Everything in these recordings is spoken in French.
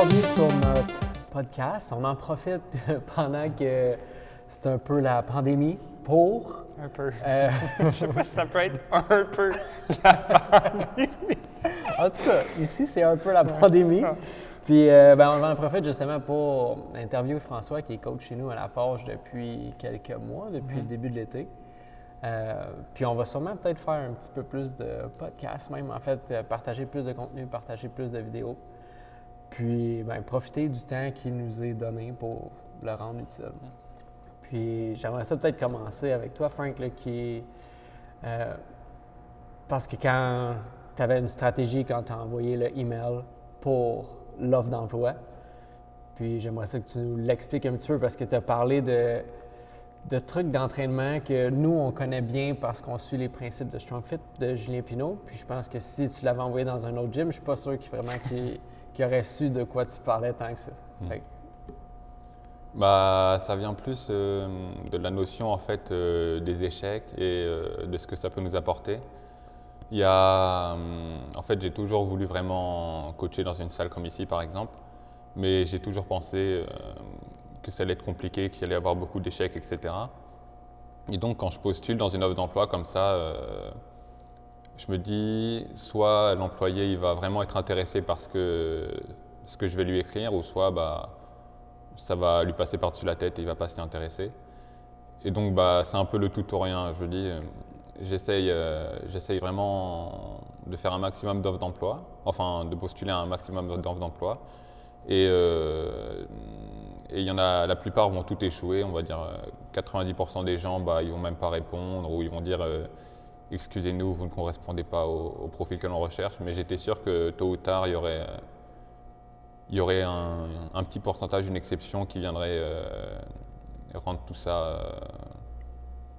bienvenue sur notre podcast. On en profite pendant que c'est un peu la pandémie pour... Un peu. Je sais pas si ça peut être un peu la pandémie. En tout cas, ici, c'est un peu la pandémie. Puis, on en profite justement pour interviewer François, qui est coach chez nous à La Forge depuis quelques mois, depuis le début de l'été. Puis, on va sûrement peut-être faire un petit peu plus de podcasts, même en fait, partager plus de contenu, partager plus de vidéos. Puis, profiter du temps qui nous est donné pour le rendre utile. Puis, j'aimerais ça peut-être commencer avec toi, Frank, là, parce que quand tu avais une stratégie, quand tu as envoyé le email pour l'offre d'emploi, puis j'aimerais ça que tu nous l'expliques un petit peu parce que tu as parlé de trucs d'entraînement que nous, on connaît bien parce qu'on suit les principes de Strong Fit de Julien Pinault. Puis je pense que si tu l'avais envoyé dans un autre gym, je suis pas sûr qu'il aurait su de quoi tu parlais tant que ça. Ça vient plus de la notion en fait des échecs et de ce que ça peut nous apporter. En fait, j'ai toujours voulu vraiment coacher dans une salle comme ici par exemple, mais j'ai toujours pensé que ça allait être compliqué, qu'il allait y avoir beaucoup d'échecs, etc. Et donc quand je postule dans une offre d'emploi comme ça, je me dis soit l'employé il va vraiment être intéressé par ce que je vais lui écrire, ou soit ça va lui passer par-dessus la tête et il ne va pas s'y intéresser. Et donc c'est un peu le tout ou rien. Je dis, j'essaye vraiment de faire un maximum d'offres d'emploi, enfin de postuler un maximum d'offres d'emploi. Et il y en a, la plupart vont tout échouer, on va dire 90% des gens, ils vont même pas répondre, ou ils vont dire excusez-nous, vous ne correspondez pas au profil que l'on recherche. Mais j'étais sûr que tôt ou tard, il y aurait un petit pourcentage, une exception qui viendrait rendre tout ça,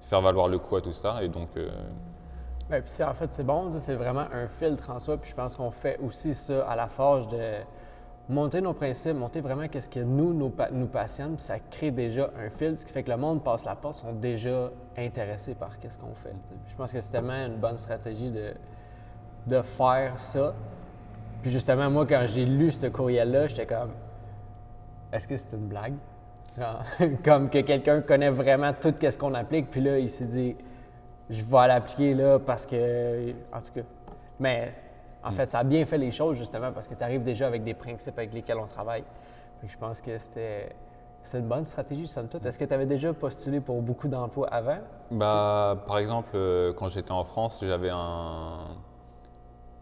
faire valoir le coup à tout ça. Et donc, Puis en fait, c'est bon, c'est vraiment un filtre en soi. Puis je pense qu'on fait aussi ça à La Forge, de monter nos principes, monter vraiment qu'est-ce que nous passionne. Puis ça crée déjà un filtre, ce qui fait que le monde passe la porte, sont déjà intéressés par qu'est-ce qu'on fait. Je pense que c'est tellement une bonne stratégie de faire ça. Puis justement, moi, quand j'ai lu ce courriel-là, j'étais comme, est-ce que c'est une blague? Comme que quelqu'un connaît vraiment tout ce qu'on applique, puis là, il s'est dit, je vais l'appliquer là parce que, en tout cas. Mais en fait, ça a bien fait les choses justement parce que tu arrives déjà avec des principes avec lesquels on travaille. Puis je pense que c'est une bonne stratégie, somme toute. Est-ce que tu avais déjà postulé pour beaucoup d'emplois avant? par exemple, quand j'étais en France,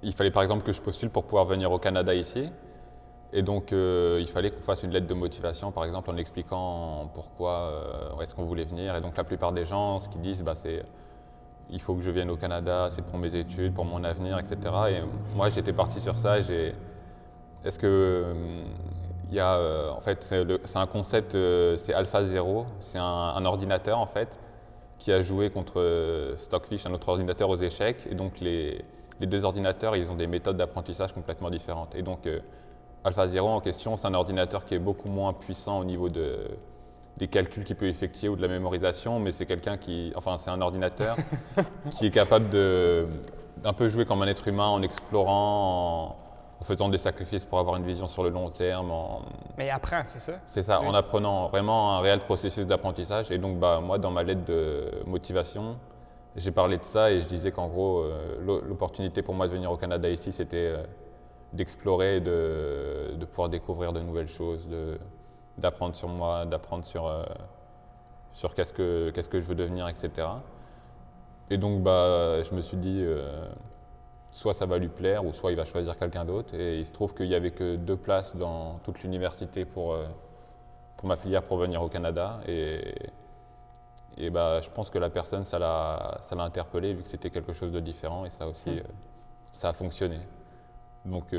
il fallait par exemple que je postule pour pouvoir venir au Canada ici. Et donc, il fallait qu'on fasse une lettre de motivation, par exemple, en expliquant pourquoi est-ce qu'on voulait venir. Et donc, la plupart des gens, ce qu'ils disent, c'est il faut que je vienne au Canada, c'est pour mes études, pour mon avenir, etc. Et moi, j'étais parti sur ça. Est-ce que en fait, c'est un concept, c'est AlphaZero, c'est un ordinateur en fait qui a joué contre Stockfish, un autre ordinateur aux échecs. Et donc, les deux ordinateurs, ils ont des méthodes d'apprentissage complètement différentes. Et donc, AlphaZero en question, c'est un ordinateur qui est beaucoup moins puissant au niveau des calculs qu'il peut effectuer ou de la mémorisation, mais c'est c'est un ordinateur qui est capable d'un peu jouer comme un être humain en explorant, en faisant des sacrifices pour avoir une vision sur le long terme. Mais il apprend, c'est ça? C'est ça, en apprenant vraiment un réel processus d'apprentissage. Et donc, moi, dans ma lettre de motivation, j'ai parlé de ça et je disais qu'en gros, l'opportunité pour moi de venir au Canada ici, c'était d'explorer, de pouvoir découvrir de nouvelles choses, d'apprendre sur moi, d'apprendre sur qu'est-ce que je veux devenir, etc. Et donc, je me suis dit, soit ça va lui plaire, ou soit il va choisir quelqu'un d'autre. Et il se trouve qu'il n'y avait que 2 places dans toute l'université pour ma filière pour venir au Canada. Et je pense que la personne, ça l'a interpellé, vu que c'était quelque chose de différent. Et ça aussi, ça a fonctionné. Donc,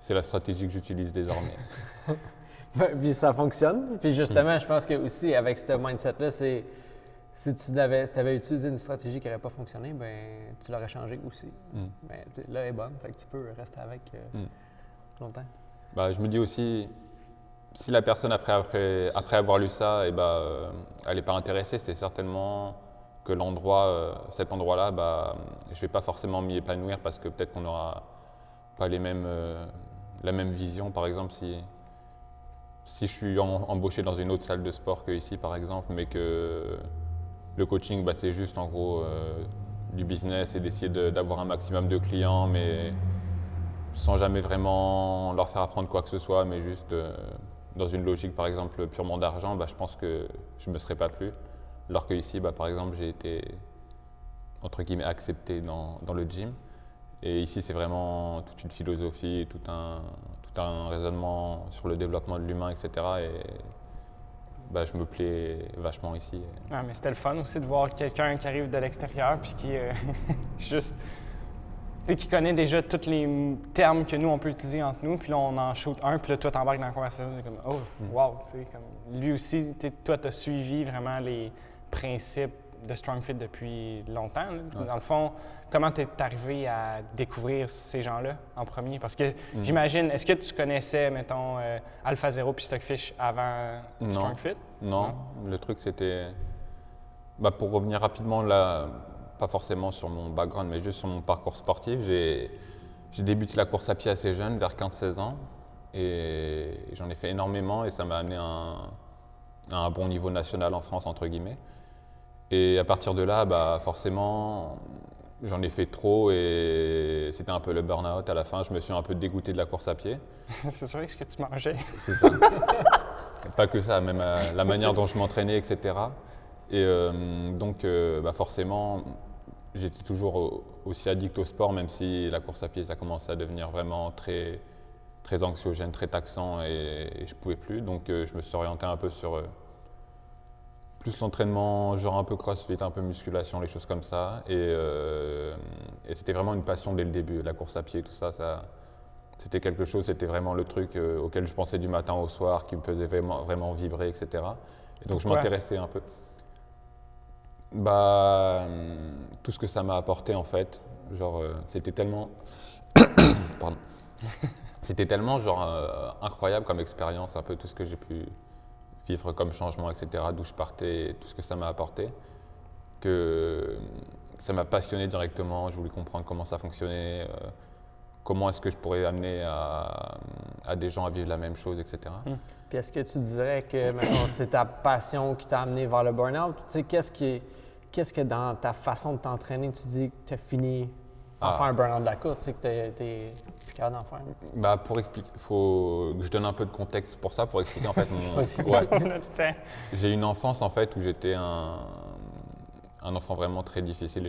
c'est la stratégie que j'utilise désormais. Puis ça fonctionne. Puis justement, je pense que aussi avec ce mindset-là, si tu avais utilisé une stratégie qui n'aurait pas fonctionné, tu l'aurais changé aussi. Mais là, elle est bonne, fait que tu peux rester avec longtemps. Je me dis aussi, si la personne, après avoir lu ça, elle n'est pas intéressée, c'est certainement que cet endroit-là, je ne vais pas forcément m'y épanouir parce que peut-être qu'on n'aura pas les mêmes la même vision. Par exemple, si je suis embauché dans une autre salle de sport que ici, par exemple, mais que le coaching, bah, c'est juste en gros du business et d'essayer d'avoir un maximum de clients, mais sans jamais vraiment leur faire apprendre quoi que ce soit, mais juste dans une logique, par exemple, purement d'argent, bah, je pense que je ne me serais pas plu. Alors que ici, bah, par exemple, j'ai été, entre guillemets, accepté dans le gym. Et ici, c'est vraiment toute une philosophie, tout un raisonnement sur le développement de l'humain, etc. Et bah, je me plais vachement ici. Ah, mais c'était le fun aussi de voir quelqu'un qui arrive de l'extérieur puis qui juste, tu sais, qui connaît déjà tous les termes que nous, on peut utiliser entre nous, puis là, on en shoot un, puis là, toi, t'embarques dans la conversation, c'est comme « Oh, wow! » Tu sais, comme lui aussi, toi, t'as suivi vraiment les principes de StrongFit depuis longtemps. Là. Dans le fond, comment t'es arrivé à découvrir ces gens-là en premier? Parce que j'imagine, est-ce que tu connaissais, mettons, AlphaZero puis Stockfish avant StrongFit? Non, le truc c'était, bah, pour revenir rapidement là, pas forcément sur mon background, mais juste sur mon parcours sportif, j'ai débuté la course à pied assez jeune, vers 15-16 ans, et j'en ai fait énormément et ça m'a amené à un bon niveau national en France, entre guillemets. Et à partir de là, bah, forcément, j'en ai fait trop et c'était un peu le burn-out. À la fin, je me suis un peu dégoûté de la course à pied. C'est sûr que ce que tu mangeais. C'est ça. Pas que ça, même la manière dont je m'entraînais, etc. Et donc, bah, forcément, j'étais toujours aussi addict au sport, même si la course à pied, ça commençait à devenir vraiment très, très anxiogène, très taxant et je ne pouvais plus. Donc, je me suis orienté un peu sur plus l'entraînement, genre un peu crossfit, un peu musculation, les choses comme ça. Et c'était vraiment une passion dès le début. La course à pied, tout ça, c'était quelque chose, c'était vraiment le truc auquel je pensais du matin au soir, qui me faisait vraiment, vraiment vibrer, etc. Et donc je m'intéressais un peu. Bah, tout ce que ça m'a apporté en fait, genre c'était tellement, pardon, c'était tellement genre incroyable comme expérience, un peu tout ce que j'ai pu vivre comme changement, etc., d'où je partais, tout ce que ça m'a apporté, que ça m'a passionné directement. Je voulais comprendre comment ça fonctionnait, comment est-ce que je pourrais amener à des gens à vivre la même chose, etc. Puis est-ce que tu dirais que maintenant c'est ta passion qui t'a amené vers le burn-out? Tu sais, qu'est-ce que dans ta façon de t'entraîner, tu dis que tu as fini en faire un burn-out de la course, tu sais que tu es plus capable d'en faire? Bah, pour expliquer, il faut que je donne un peu de contexte pour ça, pour expliquer en fait J'ai une enfance en fait où j'étais un enfant vraiment très difficile.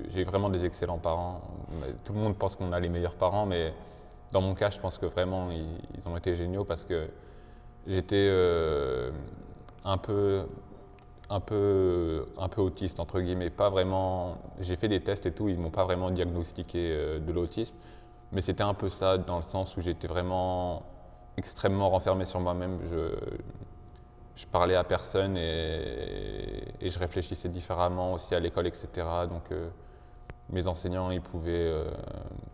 J'ai eu vraiment des excellents parents. Tout le monde pense qu'on a les meilleurs parents, mais dans mon cas, je pense que vraiment ils ont été géniaux parce que j'étais un peu autiste entre guillemets. Pas vraiment. J'ai fait des tests et tout, ils m'ont pas vraiment diagnostiqué de l'autisme, mais c'était un peu ça dans le sens où j'étais vraiment extrêmement renfermé sur moi-même. Je parlais à personne et je réfléchissais différemment aussi à l'école, etc. Donc mes enseignants, ils pouvaient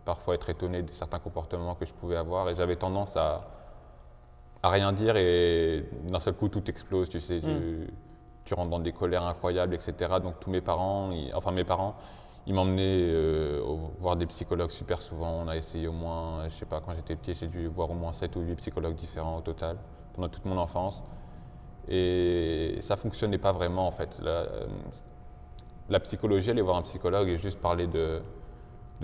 parfois être étonnés de certains comportements que je pouvais avoir et j'avais tendance à rien dire et d'un seul coup tout explose, tu sais. Tu rentres dans des colères incroyables, etc. Donc tous mes parents, ils m'emmenaient voir des psychologues super souvent. On a essayé au moins, je sais pas, quand j'étais petit, j'ai dû voir au moins 7 ou 8 psychologues différents au total pendant toute mon enfance. Et ça ne fonctionnait pas vraiment en fait. La psychologie, aller voir un psychologue et juste parler de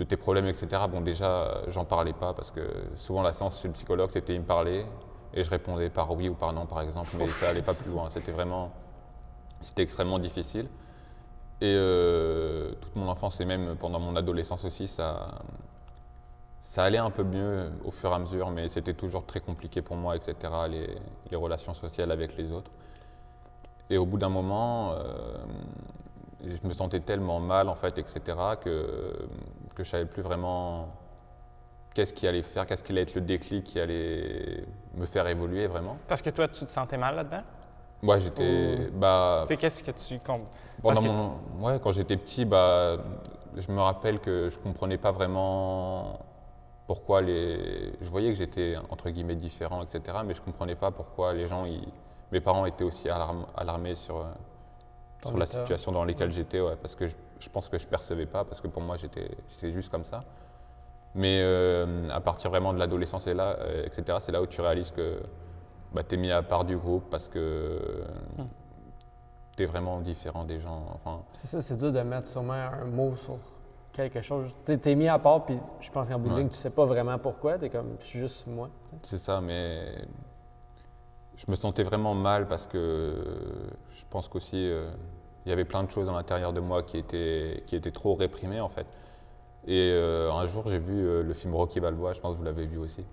tes problèmes, etc. Bon, déjà, j'en parlais pas parce que souvent la séance chez le psychologue, c'était il me parlait et je répondais par oui ou par non, par exemple, mais ça allait pas plus loin. C'était extrêmement difficile. Et toute mon enfance et même pendant mon adolescence aussi, ça allait un peu mieux au fur et à mesure, mais c'était toujours très compliqué pour moi, etc., les relations sociales avec les autres. Et au bout d'un moment, je me sentais tellement mal, en fait, etc., que je ne savais plus vraiment qu'est-ce qui allait faire, qu'est-ce qui allait être le déclic qui allait me faire évoluer vraiment. Parce que toi, tu te sentais mal là-dedans? Ouais, j'étais... Bah, tu sais, qu'est-ce que tu... quand j'étais petit, bah, je me rappelle que je ne comprenais pas vraiment pourquoi je voyais que j'étais, entre guillemets, différent, etc., mais je ne comprenais pas pourquoi mes parents étaient aussi alarmés sur la situation dans laquelle j'étais, ouais, parce que je pense que je ne percevais pas, parce que pour moi, j'étais juste comme ça. Mais à partir vraiment de l'adolescence etc., c'est là où tu réalises que tu es mis à part du groupe parce que tu es vraiment différent des gens. Enfin, C'est ça, c'est dur de mettre sûrement un mot sur quelque chose. Tu t'es mis à part, puis je pense qu'en bout de ligne, tu sais pas vraiment pourquoi. Tu es comme, je suis juste moi. c'est ça, mais je me sentais vraiment mal parce que je pense qu'aussi il y avait plein de choses à l'intérieur de moi qui étaient trop réprimées en fait. Et un jour, j'ai vu le film Rocky Balboa, je pense que vous l'avez vu aussi.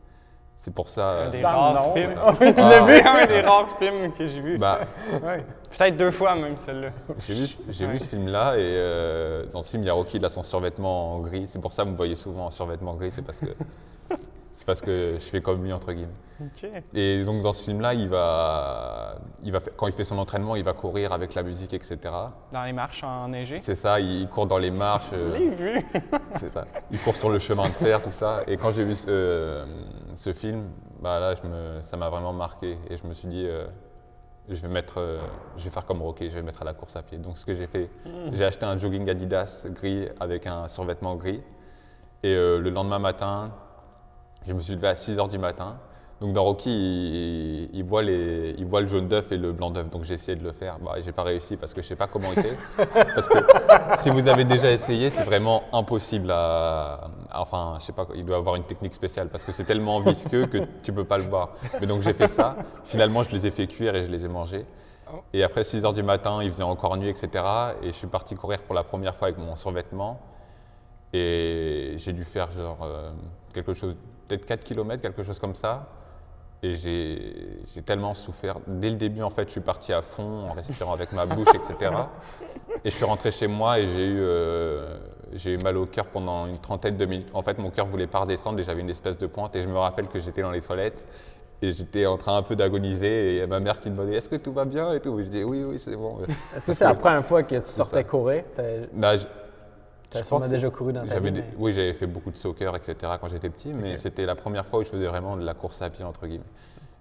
C'est pour ça. Un des Ça, rares non. films. Ah oui, tu l'as vu, un des rares films que j'ai vu. Bah, Ouais. Peut-être 2 fois même, celle-là. j'ai vu ce film-là et dans ce film, il y a Rocky, il a son survêtement en gris. C'est pour ça que vous me voyez souvent en survêtement gris, c'est parce que je fais comme lui, entre guillemets. OK. Et donc dans ce film-là, quand il fait son entraînement, il va courir avec la musique, etc. Dans les marches enneigées. C'est ça, il court dans les marches. Je l'ai vu. C'est ça. Il court sur le chemin de fer, tout ça. Et quand j'ai vu ce film, bah là, ça m'a vraiment marqué. Et je me suis dit, je vais faire comme Rocky, je vais mettre à la course à pied. Donc ce que j'ai fait, j'ai acheté un jogging Adidas gris avec un survêtement gris. Et le lendemain matin, je me suis levé à 6h du matin. Donc dans Rocky, il boit le jaune d'œuf et le blanc d'œuf. Donc j'ai essayé de le faire. Bah, j'ai pas réussi parce que je sais pas comment il fait. Parce que si vous avez déjà essayé, c'est vraiment impossible enfin, je sais pas, il doit avoir une technique spéciale parce que c'est tellement visqueux que tu peux pas le boire. Mais donc j'ai fait ça. Finalement, je les ai fait cuire et je les ai mangés. Et après 6h du matin, il faisait encore nuit, etc. Et je suis parti courir pour la première fois avec mon survêtement. Et j'ai dû faire genre quelque chose, peut-être 4 km, quelque chose comme ça. Et j'ai tellement souffert. Dès le début, en fait, je suis parti à fond en respirant avec ma bouche, etc. Et je suis rentré chez moi et j'ai eu mal au cœur pendant une trentaine de minutes. En fait, mon cœur voulait pas redescendre et j'avais une espèce de pointe. Et je me rappelle que j'étais dans les toilettes et j'étais en train un peu d'agoniser. Et ma mère qui me demandait « Est-ce que tout va bien ?» et tout. Et je dis « Oui, c'est bon. » Est-ce que c'est la première fois que tu sortais courir? Là, Tu as sûrement déjà couru dans ta vie. Oui, j'avais fait beaucoup de soccer, etc. quand j'étais petit, mais c'était la première fois où je faisais vraiment de la course à pied, entre guillemets.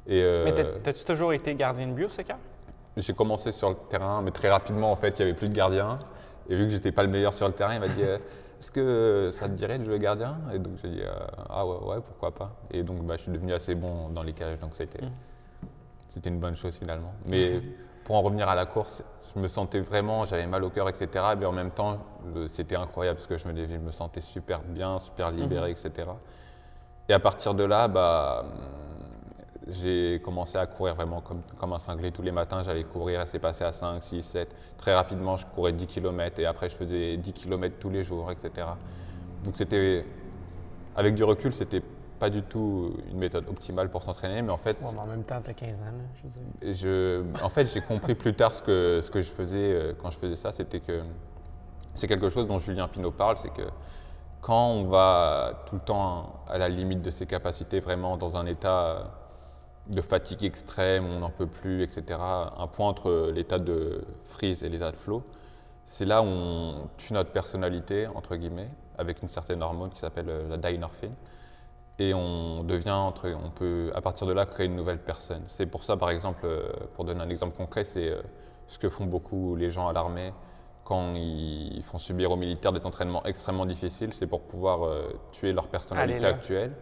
Mais t'as-tu toujours été gardien de but au soccer? J'ai commencé sur le terrain, mais très rapidement, en fait, il n'y avait plus de gardien. Et vu que j'étais pas le meilleur sur le terrain, il m'a dit est-ce que ça te dirait de jouer gardien? Et donc j'ai dit ah ouais, pourquoi pas. Et donc je suis devenu assez bon dans les cages, donc c'était une bonne chose finalement. Mais pour en revenir à la course, je me sentais vraiment, j'avais mal au cœur, etc. Mais en même temps, c'était incroyable parce que je me sentais super bien, super libéré, etc. Et à partir de là, j'ai commencé à courir vraiment comme un cinglé tous les matins. J'allais courir, c'est passé à 5, 6, 7. Très rapidement, je courais 10 km et après, je faisais 10 km tous les jours, etc. Donc avec du recul, c'était pas du tout une méthode optimale pour s'entraîner, mais en fait… Ouais, mais en même temps, tu as 15 ans, là, je veux dire. En fait, j'ai compris plus tard ce que je faisais quand je faisais ça, c'était que c'est quelque chose dont Julien Pineau parle, c'est que quand on va tout le temps à la limite de ses capacités, vraiment dans un état de fatigue extrême, on n'en peut plus, etc., un point entre l'état de freeze et l'état de flow, c'est là où on tue notre personnalité, entre guillemets, avec une certaine hormone qui s'appelle la dynorphine. Et on peut à partir de là créer une nouvelle personne. C'est pour ça, par exemple, pour donner un exemple concret, c'est ce que font beaucoup les gens à l'armée quand ils font subir aux militaires des entraînements extrêmement difficiles, c'est pour pouvoir tuer leur personnalité actuelle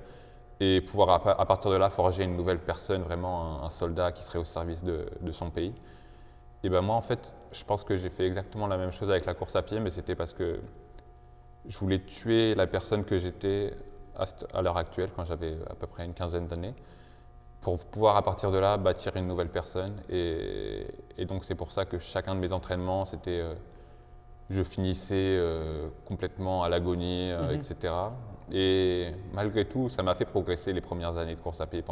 et pouvoir à partir de là forger une nouvelle personne, vraiment un soldat qui serait au service de son pays. Et ben moi, en fait, je pense que j'ai fait exactement la même chose avec la course à pied, mais c'était parce que je voulais tuer la personne que j'étais à l'heure actuelle, quand j'avais à peu près une quinzaine d'années, pour pouvoir à partir de là bâtir une nouvelle personne. Et donc c'est pour ça que chacun de mes entraînements, c'était, je finissais complètement à l'agonie, etc. Et malgré tout, ça m'a fait progresser les premières années de course à pied.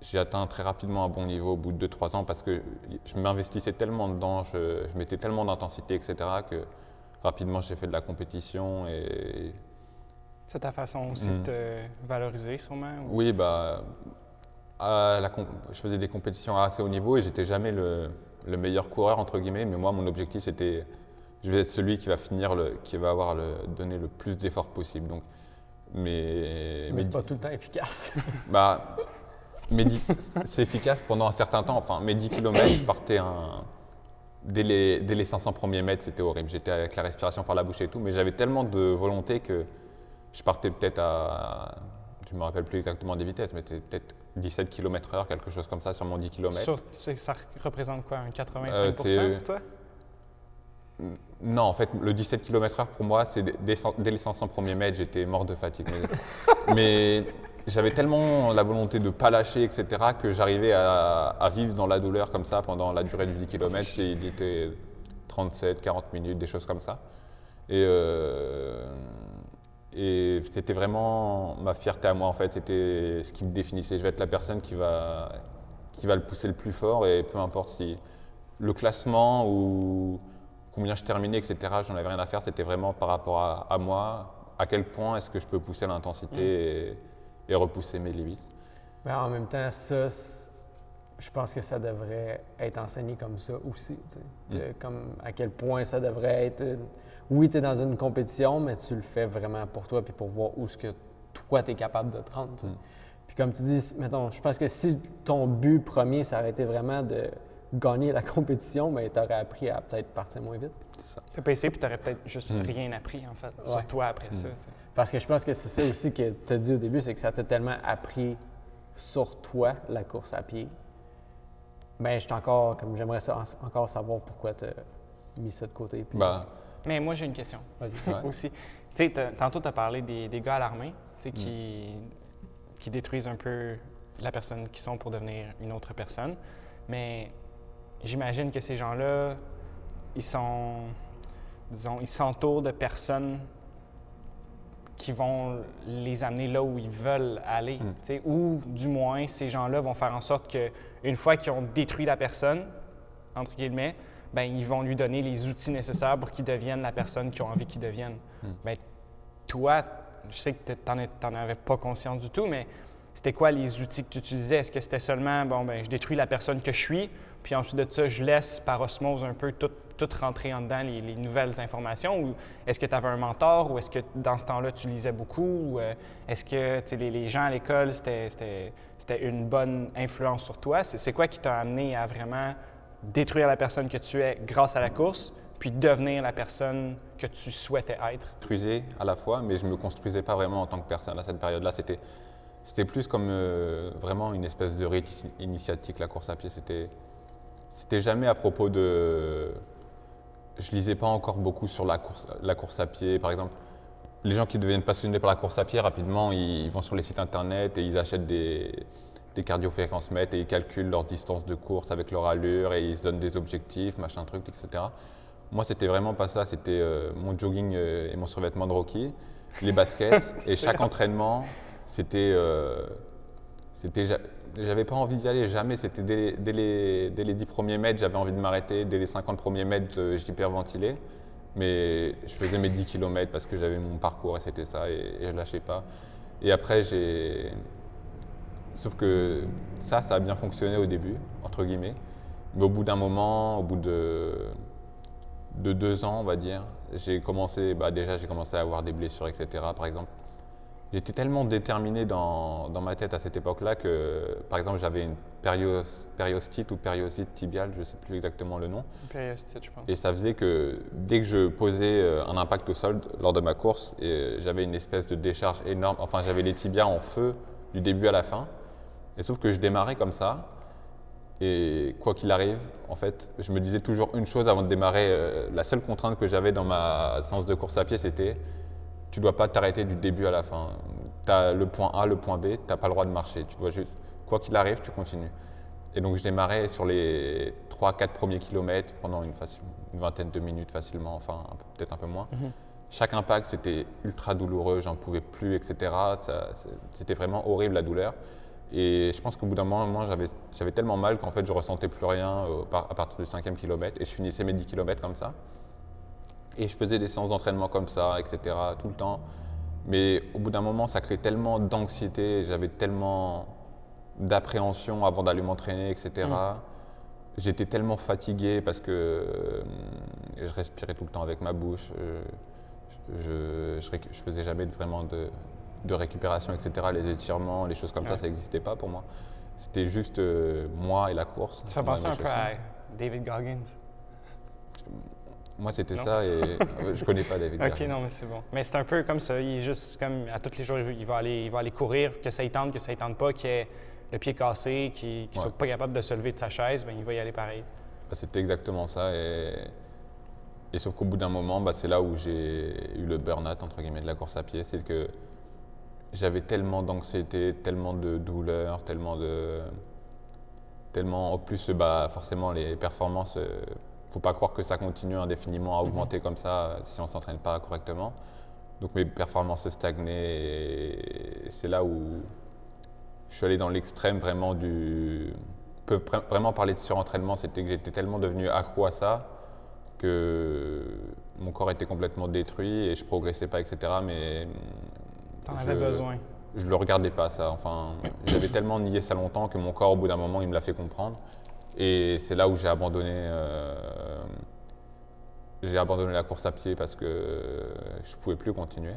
J'ai atteint très rapidement un bon niveau au bout de 2-3 ans parce que je m'investissais tellement dedans, je mettais tellement d'intensité, etc. que rapidement j'ai fait de la compétition et… C'est ta façon aussi de te valoriser, sûrement? Ou… Oui, je faisais des compétitions à assez haut niveau et j'étais jamais le meilleur coureur, entre guillemets, mais moi, mon objectif, c'était je vais être celui qui va donner le plus d'efforts possible. Donc, mais c'est pas tout le temps efficace. C'est efficace pendant un certain temps. Enfin, mes 10 km, je partais dès les 500 premiers mètres, c'était horrible. J'étais avec la respiration par la bouche et tout, mais j'avais tellement de volonté que je partais peut-être je ne me rappelle plus exactement des vitesses, mais c'était peut-être 17 km/h, quelque chose comme ça sur mon 10 km. Ça représente quoi, un 85 pour toi? Non, en fait, le 17 km/h pour moi, c'est dès les 500 premiers mètres, j'étais mort de fatigue. Mais j'avais tellement la volonté de ne pas lâcher, etc., que j'arrivais à vivre dans la douleur comme ça pendant la durée du 10 km. Il était 37, 40 minutes, des choses comme ça. Et c'était vraiment ma fierté à moi, en fait. C'était ce qui me définissait. Je vais être la personne qui va le pousser le plus fort, et peu importe si le classement ou combien je terminais, etc., j'en avais rien à faire. C'était vraiment par rapport à moi, à quel point est-ce que je peux pousser l'intensité et repousser mes limites. Mais en même temps, ça, je pense que ça devrait être enseigné comme ça aussi. Comme à quel point ça devrait être. Oui, tu es dans une compétition, mais tu le fais vraiment pour toi puis pour voir où ce que toi, tu es capable de te rendre. Puis comme tu dis, mettons, je pense que si ton but premier, ça aurait été vraiment de gagner la compétition, mais tu aurais appris à peut-être partir moins vite. C'est ça. Tu n'as pas essayé puis tu n'aurais peut-être juste rien appris, en fait, sur toi après ça. Parce que je pense que c'est ça aussi que tu as dit au début, c'est que ça t'a tellement appris sur toi, la course à pied. Mais j'aimerais ça encore savoir pourquoi tu as mis ça de côté. Puis... Mais moi, j'ai une question aussi. Tu sais, tantôt, tu as parlé des gars à l'armée qui détruisent un peu la personne qu'ils sont pour devenir une autre personne. Mais j'imagine que ces gens-là, ils s'entourent de personnes qui vont les amener là où ils veulent aller. Ou du moins, ces gens-là vont faire en sorte qu'une fois qu'ils ont détruit la personne, entre guillemets, ben, ils vont lui donner les outils nécessaires pour qu'il devienne la personne qu'ils ont envie qu'il devienne. Ben, toi, je sais que tu n'en avais pas conscience du tout, mais c'était quoi les outils que tu utilisais? Est-ce que c'était seulement, je détruis la personne que je suis, puis ensuite de ça, je laisse par osmose un peu tout rentrer en dedans, les nouvelles informations? Ou est-ce que tu avais un mentor? Ou est-ce que dans ce temps-là, tu lisais beaucoup? Ou est-ce que les gens à l'école, c'était une bonne influence sur toi? C'est quoi qui t'a amené à vraiment détruire la personne que tu es grâce à la course, puis devenir la personne que tu souhaitais être? Je construisais à la fois, mais je ne me construisais pas vraiment en tant que personne. À cette période-là, c'était plus comme vraiment une espèce de rite initiatique, la course à pied. C'était jamais à propos de... Je lisais pas encore beaucoup sur la course à pied, par exemple. Les gens qui deviennent passionnés par la course à pied, rapidement, ils vont sur les sites internet et ils achètent des cardiofréquencemètres et ils calculent leur distance de course avec leur allure et ils se donnent des objectifs, machin truc, etc. Moi, c'était vraiment pas ça. C'était mon jogging et mon survêtement de Rocky, les baskets et chaque entraînement, j'avais pas envie d'y aller, jamais. C'était dès les 10 premiers mètres, j'avais envie de m'arrêter. Dès les 50 premiers mètres, j'hyperventilais. Mais je faisais mes 10 km parce que j'avais mon parcours et c'était ça, et je lâchais pas. Et après, sauf que ça a bien fonctionné au début, entre guillemets. Mais au bout d'un moment, au bout de 2 ans, on va dire, j'ai commencé à avoir des blessures, etc. Par exemple, j'étais tellement déterminé dans ma tête à cette époque-là que, par exemple, j'avais une périostite ou périostite tibiale, je ne sais plus exactement le nom. Périostite, je pense. Et ça faisait que dès que je posais un impact au sol lors de ma course, j'avais une espèce de décharge énorme. Enfin, j'avais les tibias en feu du début à la fin. Et sauf que je démarrais comme ça. Et quoi qu'il arrive, en fait, je me disais toujours une chose avant de démarrer. La seule contrainte que j'avais dans ma séance de course à pied, c'était tu ne dois pas t'arrêter du début à la fin. Tu as le point A, le point B, tu n'as pas le droit de marcher. Tu dois juste, quoi qu'il arrive, tu continues. Et donc je démarrais sur les 3-4 premiers kilomètres pendant une vingtaine de minutes facilement, enfin peut-être un peu moins. Chaque impact, c'était ultra douloureux, j'en pouvais plus, etc. C'était vraiment horrible la douleur. Et je pense qu'au bout d'un moment, j'avais tellement mal qu'en fait je ressentais plus rien à partir du 5e kilomètre. Et je finissais mes 10 km comme ça. Et je faisais des séances d'entraînement comme ça, etc. tout le temps. Mais au bout d'un moment, ça crée tellement d'anxiété, j'avais tellement d'appréhension avant d'aller m'entraîner, etc. J'étais tellement fatigué parce que je respirais tout le temps avec ma bouche. Je faisais jamais vraiment de récupération, etc. Les étirements, les choses comme ça n'existait pas pour moi. C'était juste moi et la course. Ça pensait un peu à David Goggins. Moi, c'était Non? ça et je connais pas David OK, Goggins. non, mais c'est bon. Mais c'est un peu comme ça. Il est juste comme, à tous les jours, il va aller courir, que ça ne tente pas, qu'il ait le pied cassé, qu'il ne soit pas capable de se lever de sa chaise, bien, il va y aller pareil. Bah, c'était exactement ça. Et sauf qu'au bout d'un moment, bah, c'est là où j'ai eu le burn-out, entre guillemets, de la course à pied. C'est que j'avais tellement d'anxiété, tellement de douleur, tellement. En plus, bah, forcément, les performances, faut pas croire que ça continue indéfiniment à augmenter comme ça si on s'entraîne pas correctement. Donc mes performances stagnaient et c'est là où je suis allé dans l'extrême vraiment du. On peut vraiment parler de surentraînement, c'était que j'étais tellement devenu accro à ça que mon corps était complètement détruit et je progressais pas, etc. Mais T'en avais besoin. je le regardais pas ça. Enfin, j'avais tellement nié ça longtemps que mon corps, au bout d'un moment, il me l'a fait comprendre. Et c'est là où j'ai abandonné la course à pied parce que je pouvais plus continuer.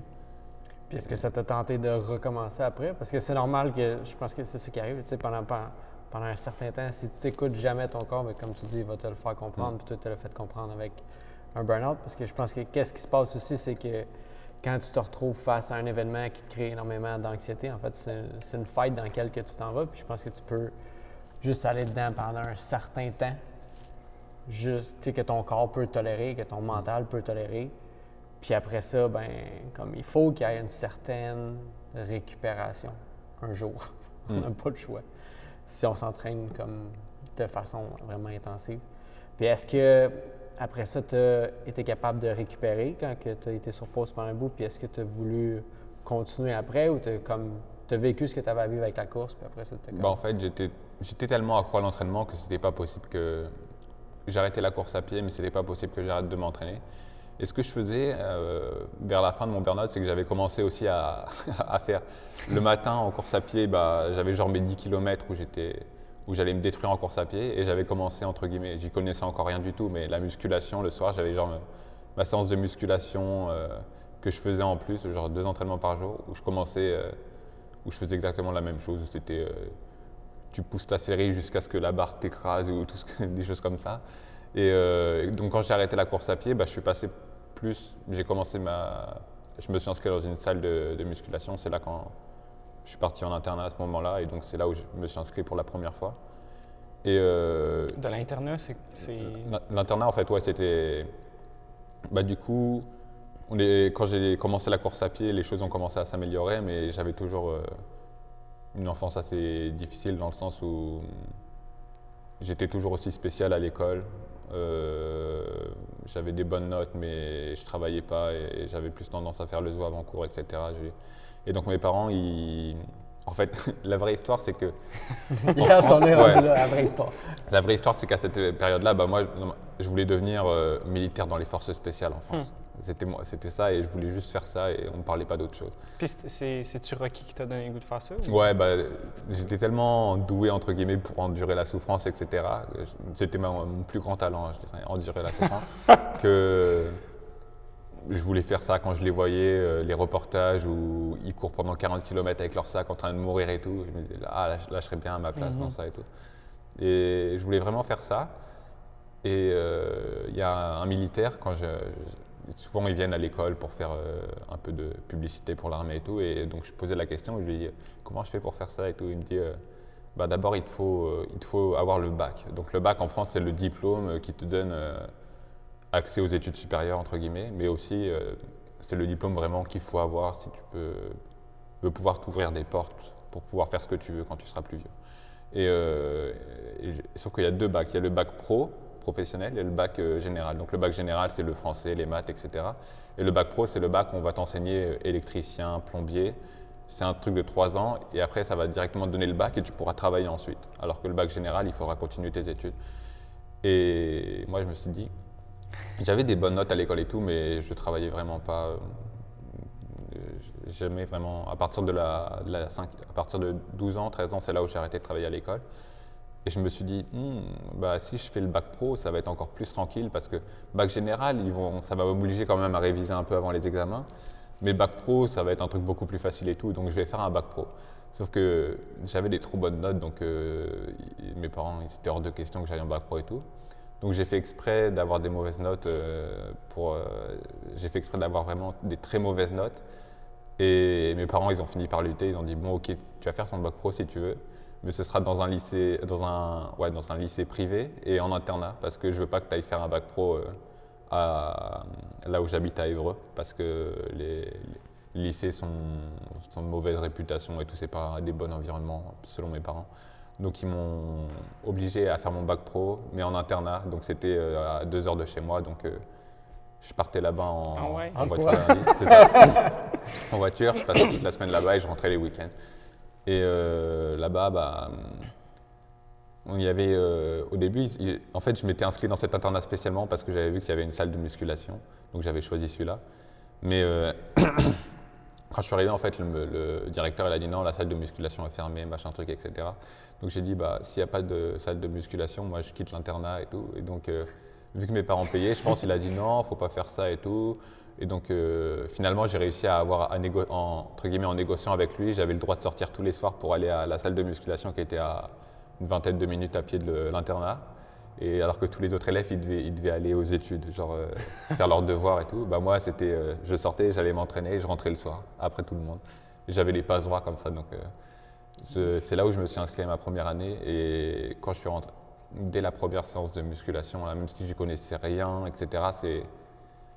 Puis est-ce que ça t'a tenté de recommencer après? Parce que c'est normal que, je pense que c'est ça qui arrive, tu sais, pendant un certain temps, si tu n'écoutes jamais ton corps, bien, comme tu dis, il va te le faire comprendre, puis toi, tu l'as fait comprendre avec un burn-out. Parce que je pense que qu'est-ce qui se passe aussi, c'est que quand tu te retrouves face à un événement qui te crée énormément d'anxiété, en fait, c'est une fight dans laquelle que tu t'en vas, puis je pense que tu peux juste aller dedans pendant un certain temps, juste, tu sais, que ton corps peut tolérer, que ton mental peut tolérer. Puis après ça, ben comme il faut qu'il y ait une certaine récupération un jour. On n'a pas le choix. Si on s'entraîne comme de façon vraiment intensive. Puis est-ce que après ça, tu as été capable de récupérer quand tu as été sur pause pendant un bout? Puis est-ce que tu as voulu continuer après ou tu as vécu ce que tu avais à vivre avec la course? Puis après ça, Bah, en fait, j'étais tellement accro à l'entraînement que c'était pas possible que j'arrêtais la course à pied, mais c'était pas possible que j'arrête de m'entraîner. Et ce que je faisais vers la fin de mon burn-out, c'est que j'avais commencé aussi à faire le matin en course à pied, bah, j'avais genre mes 10 km où j'allais me détruire en course à pied et j'avais commencé entre guillemets, j'y connaissais encore rien du tout, mais la musculation, le soir, j'avais genre ma séance de musculation que je faisais en plus, genre 2 entraînements par jour, où je faisais exactement la même chose, où c'était tu pousses ta série jusqu'à ce que la barre t'écrase ou des choses comme ça. Et donc quand j'ai arrêté la course à pied, bah, je suis passé plus, je me suis inscrit dans une salle de musculation, c'est là quand je suis parti en internat à ce moment-là, et donc c'est là où je me suis inscrit pour la première fois. Et De l'internat, c'est... l'internat, en fait, ouais, c'était... Bah, du coup, quand j'ai commencé la course à pied, les choses ont commencé à s'améliorer, mais j'avais toujours une enfance assez difficile dans le sens où j'étais toujours aussi spécial à l'école. J'avais des bonnes notes, mais je travaillais pas et j'avais plus tendance à faire le zouave en cours, etc. Et donc mes parents, en fait, la vraie histoire, c'est que... Yes, on est rendu là, la vraie histoire. La vraie histoire, c'est qu'à cette période-là, bah, moi, je voulais devenir militaire dans les forces spéciales en France. C'était ça et je voulais juste faire ça et on ne parlait pas d'autre chose. Puis c'est-tu Rocky qui t'a donné le goût de faire ça? Ouais, bah, j'étais tellement doué, entre guillemets, pour endurer la souffrance, etc. C'était mon plus grand talent, je dirais, endurer la souffrance, que je voulais faire ça quand je les voyais, les reportages où ils courent pendant 40 km avec leur sac en train de mourir et tout. Je me disais, là, je serais bien à ma place dans ça et tout. Et je voulais vraiment faire ça. Et il y a un militaire, souvent ils viennent à l'école pour faire un peu de publicité pour l'armée et tout. Et donc je posais la question, je lui dis comment je fais pour faire ça et tout. Il me dit bah, d'abord il te faut avoir le bac. Donc le bac en France c'est le diplôme qui te donne accès aux études supérieures entre guillemets, mais aussi c'est le diplôme vraiment qu'il faut avoir si tu veux pouvoir t'ouvrir des portes pour pouvoir faire ce que tu veux quand tu seras plus vieux. Sauf qu'il y a 2 bacs, il y a le bac professionnel et le bac général. Donc le bac général, c'est le français, les maths, etc. Et le bac pro, c'est le bac où on va t'enseigner électricien, plombier. C'est un truc de 3 ans et après, ça va directement te donner le bac et tu pourras travailler ensuite. Alors que le bac général, il faudra continuer tes études. Et moi, je me suis dit, j'avais des bonnes notes à l'école et tout, mais je travaillais vraiment pas. Jamais vraiment. À partir de 12 ans, 13 ans, c'est là où j'ai arrêté de travailler à l'école. Et je me suis dit, bah, si je fais le bac pro, ça va être encore plus tranquille parce que bac général, ça va m'obliger quand même à réviser un peu avant les examens. Mais bac pro, ça va être un truc beaucoup plus facile et tout, donc je vais faire un bac pro. Sauf que j'avais des trop bonnes notes, donc mes parents, ils étaient hors de question que j'aille en bac pro et tout. Donc j'ai fait exprès d'avoir des mauvaises notes j'ai fait exprès d'avoir vraiment des très mauvaises notes. Et mes parents, ils ont fini par lutter. Ils ont dit bon, ok, tu vas faire ton bac pro si tu veux, mais ce sera dans un lycée, dans un lycée privé et en internat, parce que je veux pas que tu ailles faire un bac pro là où j'habite à Évreux, parce que les lycées sont de mauvaise réputation et tout, c'est pas des bons environnements selon mes parents. Donc ils m'ont obligé à faire mon bac pro, mais en internat, donc c'était à 2 heures de chez moi, donc je partais là-bas en voiture lundi, c'est ça. En voiture, je passais toute la semaine là-bas et je rentrais les week-ends. Et là-bas, il y avait au début, en fait, je m'étais inscrit dans cet internat spécialement parce que j'avais vu qu'il y avait une salle de musculation, donc j'avais choisi celui-là. Mais quand je suis arrivé, en fait, le directeur il a dit non, la salle de musculation est fermée, machin truc, etc. Donc j'ai dit s'il n'y a pas de salle de musculation, moi je quitte l'internat et tout. Et donc vu que mes parents payaient, je pense qu'il a dit non, faut pas faire ça et tout. Et donc finalement j'ai réussi à avoir entre guillemets en négociant avec lui, j'avais le droit de sortir tous les soirs pour aller à la salle de musculation qui était à une vingtaine de minutes à pied de l'internat. Et alors que tous les autres élèves, ils devaient aller aux études, genre faire leurs devoirs et tout. Moi, c'était, je sortais, j'allais m'entraîner, je rentrais le soir, après tout le monde. Et j'avais les passes droits comme ça, donc c'est là où je me suis inscrit à ma première année. Et quand je suis rentré, dès la première séance de musculation, là, même si je connaissais rien, etc., c'est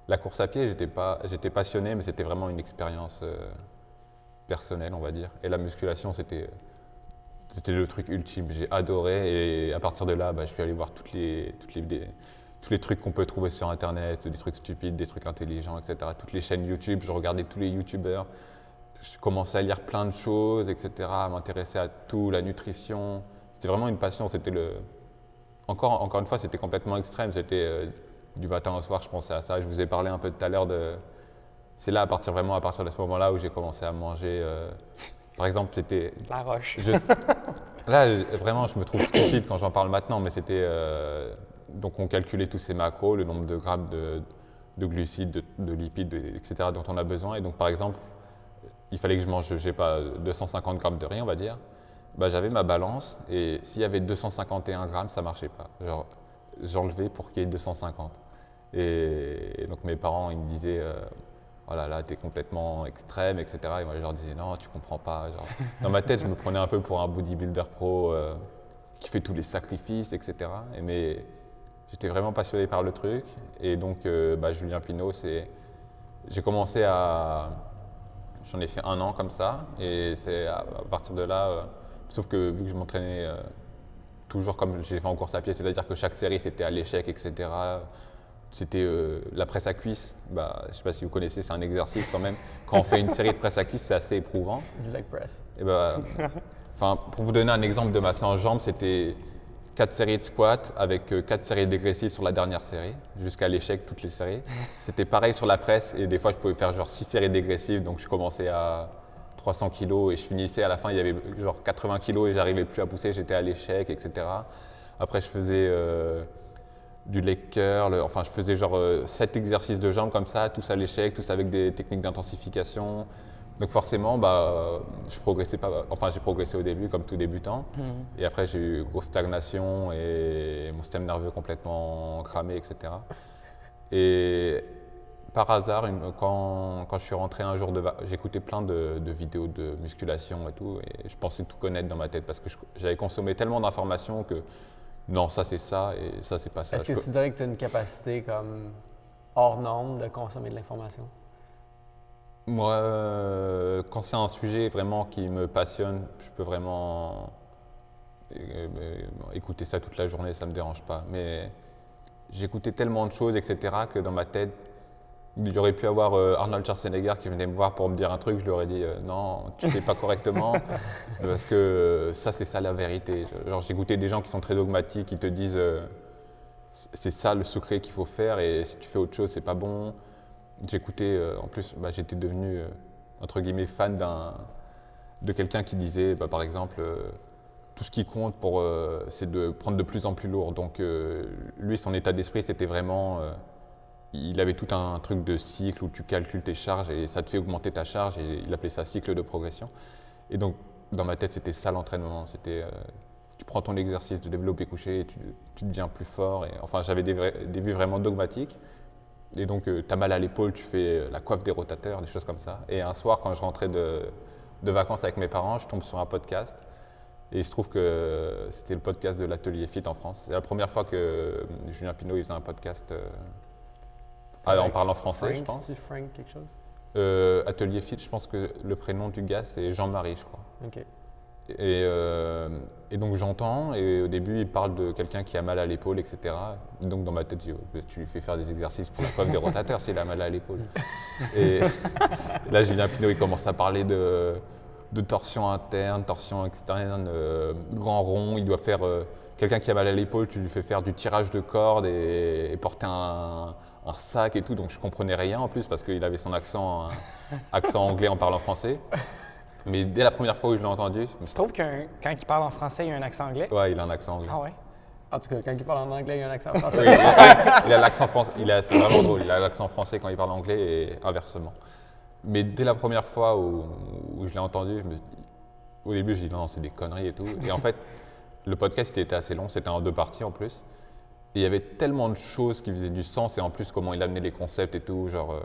la course à pied, j'étais passionné, mais c'était vraiment une expérience personnelle, on va dire. Et la musculation, c'était le truc ultime, j'ai adoré et à partir de là, je suis allé voir tous les trucs qu'on peut trouver sur internet, des trucs stupides, des trucs intelligents, etc. Toutes les chaînes YouTube, je regardais tous les youtubeurs, je commençais à lire plein de choses, etc., à m'intéresser à tout, la nutrition. C'était vraiment une passion, encore une fois, c'était complètement extrême, c'était du matin au soir, je pensais à ça. Je vous ai parlé un peu tout à l'heure c'est là, à partir de ce moment-là où j'ai commencé à manger. Par exemple, c'était. La roche. Là, vraiment, je me trouve stupide quand j'en parle maintenant, mais c'était. Donc, on calculait tous ces macros, le nombre de grammes de glucides, de lipides, etc., dont on a besoin. Et donc, par exemple, il fallait que je mange, je sais pas, 250 grammes de riz, on va dire. J'avais ma balance, et s'il y avait 251 grammes, ça marchait pas. Genre, j'enlevais pour qu'il y ait 250. Et donc, mes parents, ils me disaient. Oh là là, t'es complètement extrême, etc. Et moi, je leur disais, non, tu comprends pas. Genre, dans ma tête, je me prenais un peu pour un bodybuilder pro qui fait tous les sacrifices, etc. Mais j'étais vraiment passionné par le truc. Et donc, Julien Pineau, j'ai commencé j'en ai fait 1 an comme ça. Et c'est à partir de là, sauf que vu que je m'entraînais toujours comme j'ai fait en course à pied, c'est-à-dire que chaque série, c'était à l'échec, etc. C'était la presse à cuisse. Je ne sais pas si vous connaissez, c'est un exercice quand même. Quand on fait une série de presse à cuisse, c'est assez éprouvant. Du leg press. Et pour vous donner un exemple de ma séance jambes, c'était 4 séries de squats avec 4 séries dégressives sur la dernière série, jusqu'à l'échec, toutes les séries. C'était pareil sur la presse et des fois je pouvais faire genre 6 séries dégressives, donc je commençais à 300 kg et je finissais à la fin, il y avait genre 80 kg et j'arrivais plus à pousser, j'étais à l'échec, etc. Après je faisais du leg curl, je faisais genre 7 exercices de jambes comme ça, tous à l'échec, tous avec des techniques d'intensification. Donc forcément, je progressais pas. J'ai progressé au début comme tout débutant. Et après, j'ai eu grosse stagnation et mon système nerveux complètement cramé, etc. Et par hasard, quand je suis rentré un jour j'écoutais plein de vidéos de musculation et tout, et je pensais tout connaître dans ma tête parce que j'avais consommé tellement d'informations que non, ça c'est ça et ça c'est pas ça. Est-ce que tu dirais que tu as une capacité comme hors norme de consommer de l'information? Moi, quand c'est un sujet vraiment qui me passionne, je peux vraiment écouter ça toute la journée, ça ne me dérange pas. Mais j'écoutais tellement de choses, etc., que dans ma tête, il y aurait pu avoir Arnold Schwarzenegger qui venait me voir pour me dire un truc, je lui aurais dit non, tu ne fais pas correctement, parce que ça, c'est ça la vérité. Genre, j'écoutais des gens qui sont très dogmatiques, qui te disent c'est ça le secret qu'il faut faire, et si tu fais autre chose, c'est pas bon. J'écoutais, en plus, j'étais devenu, entre guillemets, fan de quelqu'un qui disait, par exemple, tout ce qui compte c'est de prendre de plus en plus lourd. Donc, lui, son état d'esprit, c'était vraiment, il avait tout un truc de cycle où tu calcules tes charges et ça te fait augmenter ta charge, et il appelait ça cycle de progression. Et donc, dans ma tête, c'était ça l'entraînement. C'était, tu prends ton exercice de développé couché et tu deviens plus fort. Et, enfin, j'avais des vues vraiment dogmatiques. Et donc, tu as mal à l'épaule, tu fais la coiffe des rotateurs, des choses comme ça. Et un soir, quand je rentrais de vacances avec mes parents, je tombe sur un podcast. Et il se trouve que c'était le podcast de l'Atelier Fit en France. C'est la première fois que Julien Pinot il faisait un podcast en parlant français, je pense. C'est Frank quelque chose? Atelier Fit, je pense que le prénom du gars, c'est Jean-Marie, je crois. OK. Et donc j'entends, et au début, il parle de quelqu'un qui a mal à l'épaule, etc. Donc dans ma tête, je dis, oh, tu lui fais faire des exercices pour la coiffe des rotateurs s'il a mal à l'épaule. Et là, Julien Pinot, il commence à parler de torsion interne, torsion externe, grand rond. Il doit faire, quelqu'un qui a mal à l'épaule, tu lui fais faire du tirage de corde et porter un sac et tout. Donc je comprenais rien en plus parce qu'il avait son accent anglais en parlant français. Mais dès la première fois où je l'ai entendu... Tu trouves que quand il parle en français, il a un accent anglais? Ouais, il a un accent anglais. Ah ouais? En tout cas, quand il parle en anglais, il y a un accent français. Oui, il a l'accent français, c'est vraiment drôle, il a l'accent français quand il parle anglais et inversement. Mais dès la première fois où je l'ai entendu, au début j'ai dit non, c'est des conneries et tout. Et en fait, le podcast il était assez long, c'était en 2 parties en plus. Et il y avait tellement de choses qui faisaient du sens et en plus comment il amenait les concepts et tout, genre...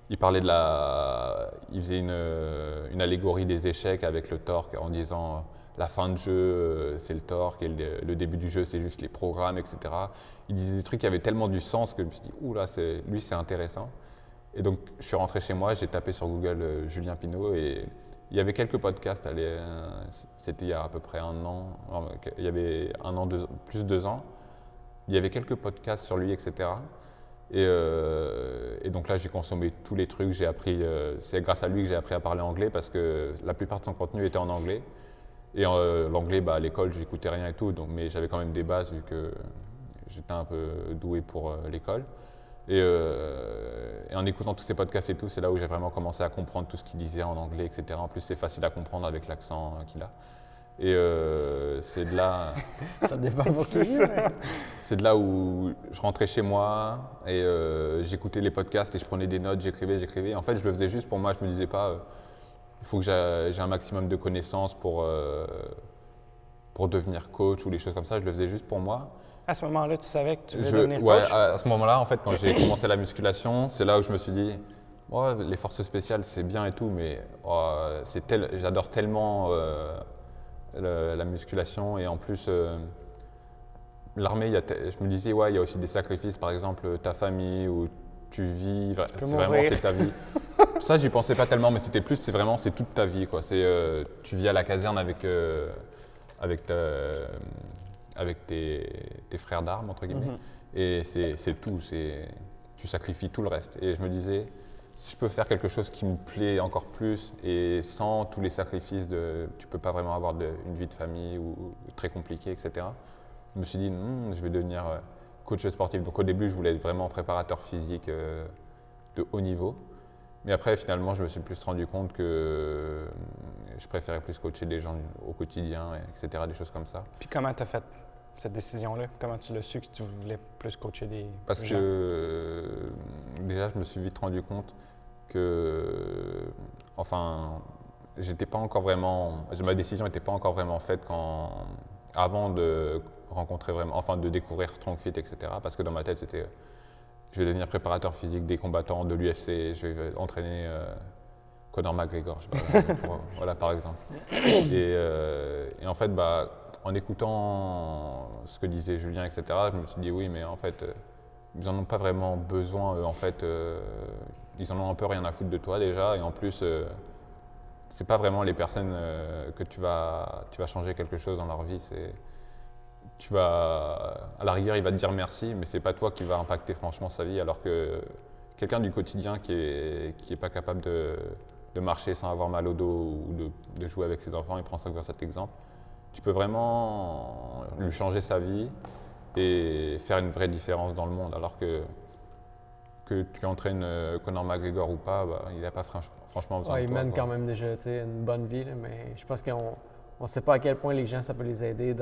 il parlait il faisait une allégorie des échecs avec le torque en disant la fin de jeu c'est le torque et le début du jeu c'est juste les programmes, etc. Il disait des trucs qui avaient tellement du sens que je me suis dit oula, lui c'est intéressant. Et donc je suis rentré chez moi, j'ai tapé sur Google Julien Pinot et il y avait quelques podcasts, c'était il y a à peu près 1 an, il y avait 1 an, plus 2 ans, il y avait quelques podcasts sur lui, etc. Et donc là, j'ai consommé tous les trucs, j'ai appris, c'est grâce à lui que j'ai appris à parler anglais parce que la plupart de son contenu était en anglais. Et l'anglais, à l'école, j'écoutais rien et tout, mais j'avais quand même des bases vu que j'étais un peu doué pour l'école. Et en écoutant tous ces podcasts et tout, c'est là où j'ai vraiment commencé à comprendre tout ce qu'il disait en anglais, etc. En plus, c'est facile à comprendre avec l'accent qu'il a. Et c'est de là... Ça dépend pour qui. C'est de là où je rentrais chez moi et j'écoutais les podcasts et je prenais des notes, j'écrivais. En fait, je le faisais juste pour moi, je me disais pas il faut que j'ai un maximum de connaissances pour devenir coach ou des choses comme ça. Je le faisais juste pour moi. À ce moment-là, tu savais que tu voulais devenir ouais, coach? à ce moment-là, en fait, quand j'ai commencé la musculation, c'est là où je me suis dit ouais, les forces spéciales, c'est bien et tout, mais j'adore tellement la musculation et en plus l'armée, je me disais ouais, il y a aussi des sacrifices, par exemple ta famille où tu vis, c'est ta vie. Ça, j'y pensais pas tellement, mais c'était plus, c'est toute ta vie, quoi. Tu vis à la caserne avec tes frères d'armes, entre guillemets, et c'est tout, tu sacrifies tout le reste. Et je me disais, si je peux faire quelque chose qui me plaît encore plus et sans tous les sacrifices tu peux pas vraiment avoir une vie de famille ou très compliquée, etc. Je me suis dit, je vais devenir coach sportif. Donc au début, je voulais être vraiment préparateur physique de haut niveau. Mais après, finalement, je me suis plus rendu compte que je préférais plus coacher des gens au quotidien, etc., des choses comme ça. Puis comment tu as fait cette décision-là? Comment tu l'as su que tu voulais plus coacher des gens? Parce que déjà, je me suis vite rendu compte que, j'étais pas encore vraiment, ma décision n'était pas encore vraiment faite avant de rencontrer vraiment, de découvrir StrongFit, etc. Parce que dans ma tête, c'était je vais devenir préparateur physique des combattants de l'UFC, je vais entraîner Conor McGregor, voilà, par exemple. Et en fait, en écoutant ce que disait Julien, etc., je me suis dit oui, mais en fait, ils n'en ont pas vraiment besoin, eux, en fait, ils en ont un peu rien à foutre de toi déjà, et en plus, c'est pas vraiment les personnes que tu vas changer quelque chose dans leur vie, à la rigueur, il va te dire merci, mais c'est pas toi qui va impacter franchement sa vie, alors que quelqu'un du quotidien qui est pas capable de marcher sans avoir mal au dos ou de jouer avec ses enfants, il prend ça comme cet exemple, tu peux vraiment lui changer sa vie et faire une vraie différence dans le monde, alors que tu entraînes Conor McGregor ou pas, il n'a pas franchement besoin de toi. Il mène quand même déjà une bonne vie, là, mais je pense qu'on ne sait pas à quel point les gens, ça peut les aider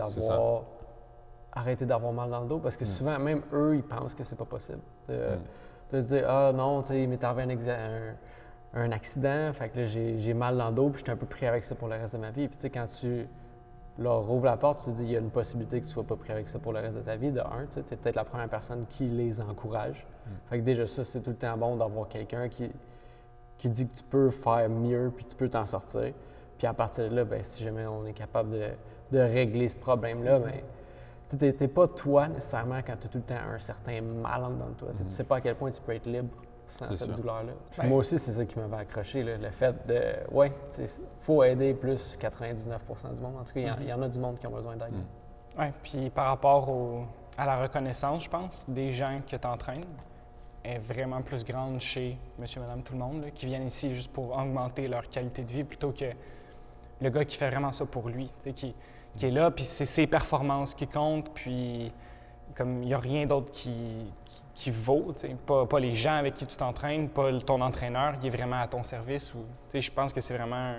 arrêter d'avoir mal dans le dos, parce que souvent, même eux, ils pensent que c'est pas possible. De se dire, ah non, tu sais, il m'est arrivé un accident, fait que là, j'ai mal dans le dos, puis je suis un peu pris avec ça pour le reste de ma vie. Puis tu sais, quand tu leur rouvre la porte, tu te dis, il y a une possibilité que tu ne sois pas pris avec ça pour le reste de ta vie. De un, tu es peut-être la première personne qui les encourage. Fait que déjà, ça, c'est tout le temps bon d'avoir quelqu'un qui dit que tu peux faire mieux puis tu peux t'en sortir. Puis à partir de là, ben, si jamais on est capable de régler ce problème-là, ben, tu n'es pas toi nécessairement quand tu as tout le temps un certain mal en dedans de toi. Tu ne sais pas à quel point tu peux être libre sans cette douleur-là. Puis moi aussi, c'est ça qui m'avait accroché, là, le fait de, ouais, il faut aider plus 99% du monde. En tout cas, il y en a du monde qui ont besoin d'aide. Oui, puis par rapport à la reconnaissance, je pense, des gens que tu entraînes est vraiment plus grande chez monsieur, madame, tout le monde, là, qui viennent ici juste pour augmenter leur qualité de vie plutôt que le gars qui fait vraiment ça pour lui, qui est là, puis c'est ses performances qui comptent, puis comme il n'y a rien d'autre qui vaut, pas les gens avec qui tu t'entraînes, pas ton entraîneur, il est vraiment à ton service. Je pense que c'est vraiment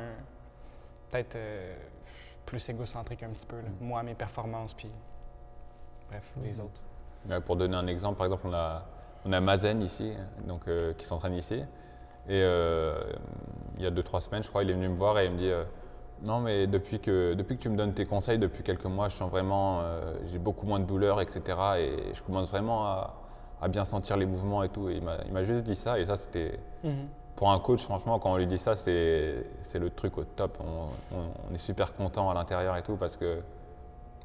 peut-être plus égocentrique un petit peu. Là. Moi, mes performances, puis bref, les autres. Ouais, pour donner un exemple, par exemple, on a Mazen ici, donc, qui s'entraîne ici. Et il y a 2-3 semaines, je crois, il est venu me voir et il me dit non, mais depuis que tu me donnes tes conseils, depuis quelques mois, je sens vraiment, j'ai beaucoup moins de douleur, etc. Et je commence vraiment à bien sentir les mouvements et tout. Et il m'a juste dit ça. Et ça, c'était, pour un coach, franchement, quand on lui dit ça, c'est le truc au top. On est super content à l'intérieur et tout parce que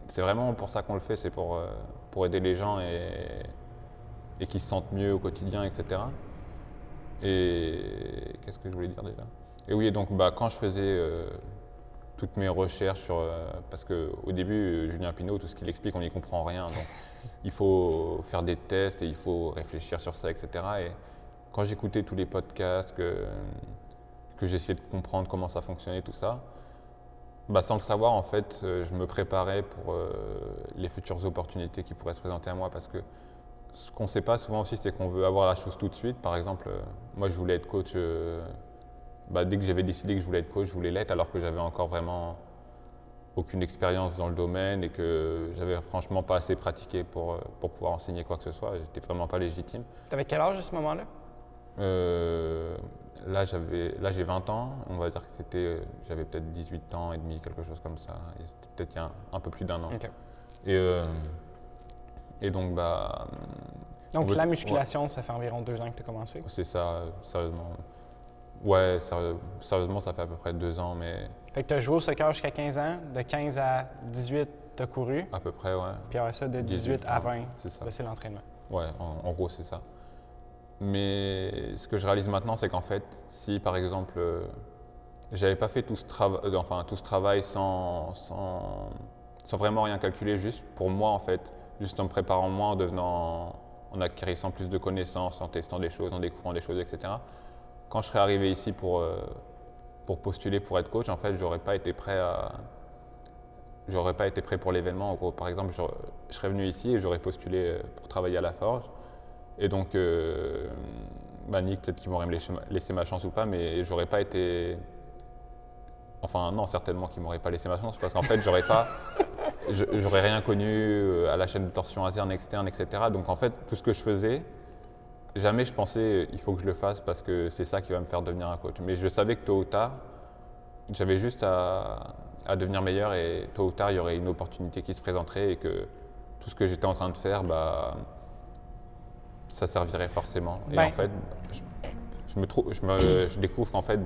c'est vraiment pour ça qu'on le fait. C'est pour aider les gens et qu'ils se sentent mieux au quotidien, etc. Et qu'est-ce que je voulais dire déjà? Et oui, donc quand je faisais toutes mes recherches parce qu'au début, Julien Pinault, tout ce qu'il explique, on n'y comprend rien. Donc il faut faire des tests et il faut réfléchir sur ça, etc. Et quand j'écoutais tous les podcasts, que j'essayais de comprendre comment ça fonctionnait, tout ça, sans le savoir, en fait, je me préparais pour les futures opportunités qui pourraient se présenter à moi parce que ce qu'on ne sait pas souvent aussi, c'est qu'on veut avoir la chose tout de suite. Par exemple, moi, je voulais être coach. Dès que j'avais décidé que je voulais être coach, je voulais l'être alors que j'avais encore vraiment aucune expérience dans le domaine et que j'avais franchement pas assez pratiqué pour pouvoir enseigner quoi que ce soit. J'étais vraiment pas légitime. Tu avais quel âge à ce moment-là? Là, j'ai 20 ans. On va dire que j'avais peut-être 18 ans et demi, quelque chose comme ça. Et c'était peut-être il y a un peu plus d'un an. Okay. Et donc, donc la musculation, ça fait environ 2 ans que tu as commencé? C'est ça, sérieusement. Ouais, sérieusement, ça fait à peu près 2 ans, mais... Fait que tu as joué au soccer jusqu'à 15 ans, de 15 à 18, tu as couru. À peu près, ouais. Puis après ça, de 18 à 20, c'est l'entraînement. Ouais, en gros, c'est ça. Mais ce que je réalise maintenant, c'est qu'en fait, si par exemple, j'avais pas fait tout ce travail sans vraiment rien calculer, juste pour moi, en fait, juste en me préparant moi, en acquérissant plus de connaissances, en testant des choses, en découvrant des choses, etc. Quand je serais arrivé ici pour postuler pour être coach, en fait, j'aurais pas été prêt pour l'événement. En gros, par exemple, je serais venu ici et j'aurais postulé pour travailler à la forge. Et donc, Nick, peut-être qu'il m'aurait laissé ma chance ou pas, mais j'aurais pas été... Enfin, non, certainement qu'il m'aurait pas laissé ma chance, parce qu'en fait, j'aurais rien connu à la chaîne de torsion interne, externe, etc. Donc, en fait, tout ce que je faisais, jamais je pensais il faut que je le fasse parce que c'est ça qui va me faire devenir un coach. Mais je savais que tôt ou tard, j'avais juste à devenir meilleur et tôt ou tard, il y aurait une opportunité qui se présenterait et que tout ce que j'étais en train de faire, ça servirait forcément. Et en fait, je découvre qu'en fait,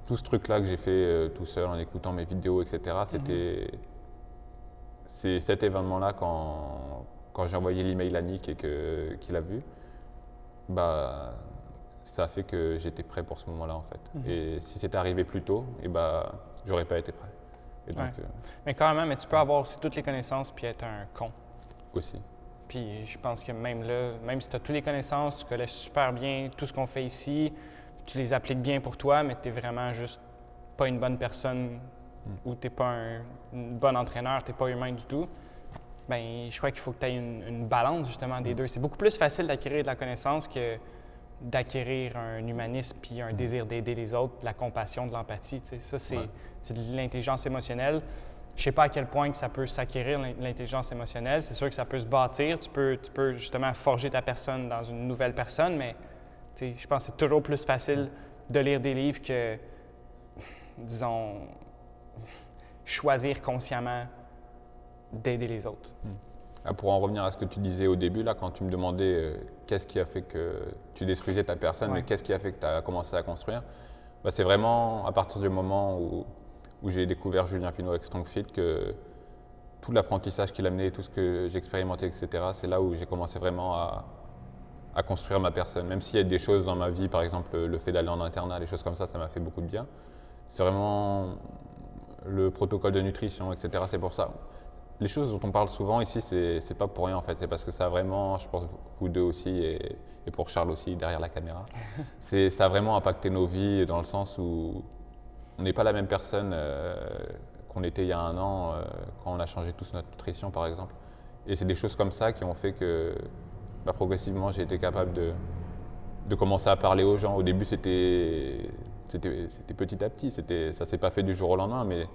tout ce truc-là que j'ai fait tout seul en écoutant mes vidéos, etc., c'est cet événement-là quand j'ai envoyé l'email à Nick et qu'il a vu, ça a fait que j'étais prêt pour ce moment-là en fait. Et si c'était arrivé plus tôt, j'aurais pas été prêt. Et donc, mais quand même, tu peux avoir aussi toutes les connaissances puis être un con. Aussi. Puis je pense que même là, même si tu as toutes les connaissances, tu connais super bien tout ce qu'on fait ici, tu les appliques bien pour toi, mais tu n'es vraiment juste pas une bonne personne ou tu n'es pas un bon entraîneur, tu n'es pas humain du tout, je crois qu'il faut que tu aies une balance justement des deux. C'est beaucoup plus facile d'acquérir de la connaissance que d'acquérir un humanisme puis un désir d'aider les autres, de la compassion, de l'empathie. Ça, c'est de l'intelligence émotionnelle. Je ne sais pas à quel point que ça peut s'acquérir, l'intelligence émotionnelle. C'est sûr que ça peut se bâtir. Tu peux justement forger ta personne dans une nouvelle personne, mais je pense que c'est toujours plus facile de lire des livres que, disons, choisir consciemment d'aider les autres. Pour en revenir à ce que tu disais au début, là, quand tu me demandais qu'est-ce qui a fait que tu détruisais ta personne, mais qu'est-ce qui a fait que tu as commencé à construire, c'est vraiment à partir du moment où j'ai découvert Julien Pineau avec StrongFit que tout l'apprentissage qu'il a amené, tout ce que j'ai expérimenté, etc., c'est là où j'ai commencé vraiment à construire ma personne. Même s'il y a des choses dans ma vie, par exemple le fait d'aller en internat, les choses comme ça m'a fait beaucoup de bien. C'est vraiment le protocole de nutrition, etc. C'est pour ça. Les choses dont on parle souvent ici, c'est pas pour rien en fait. C'est parce que ça a vraiment, je pense vous deux aussi et pour Charles aussi derrière la caméra, ça a vraiment impacté nos vies dans le sens où on n'est pas la même personne qu'on était il y a un an quand on a changé tous notre nutrition par exemple. Et c'est des choses comme ça qui ont fait que progressivement j'ai été capable de commencer à parler aux gens. Au début c'était petit à petit, ça s'est pas fait du jour au lendemain, mais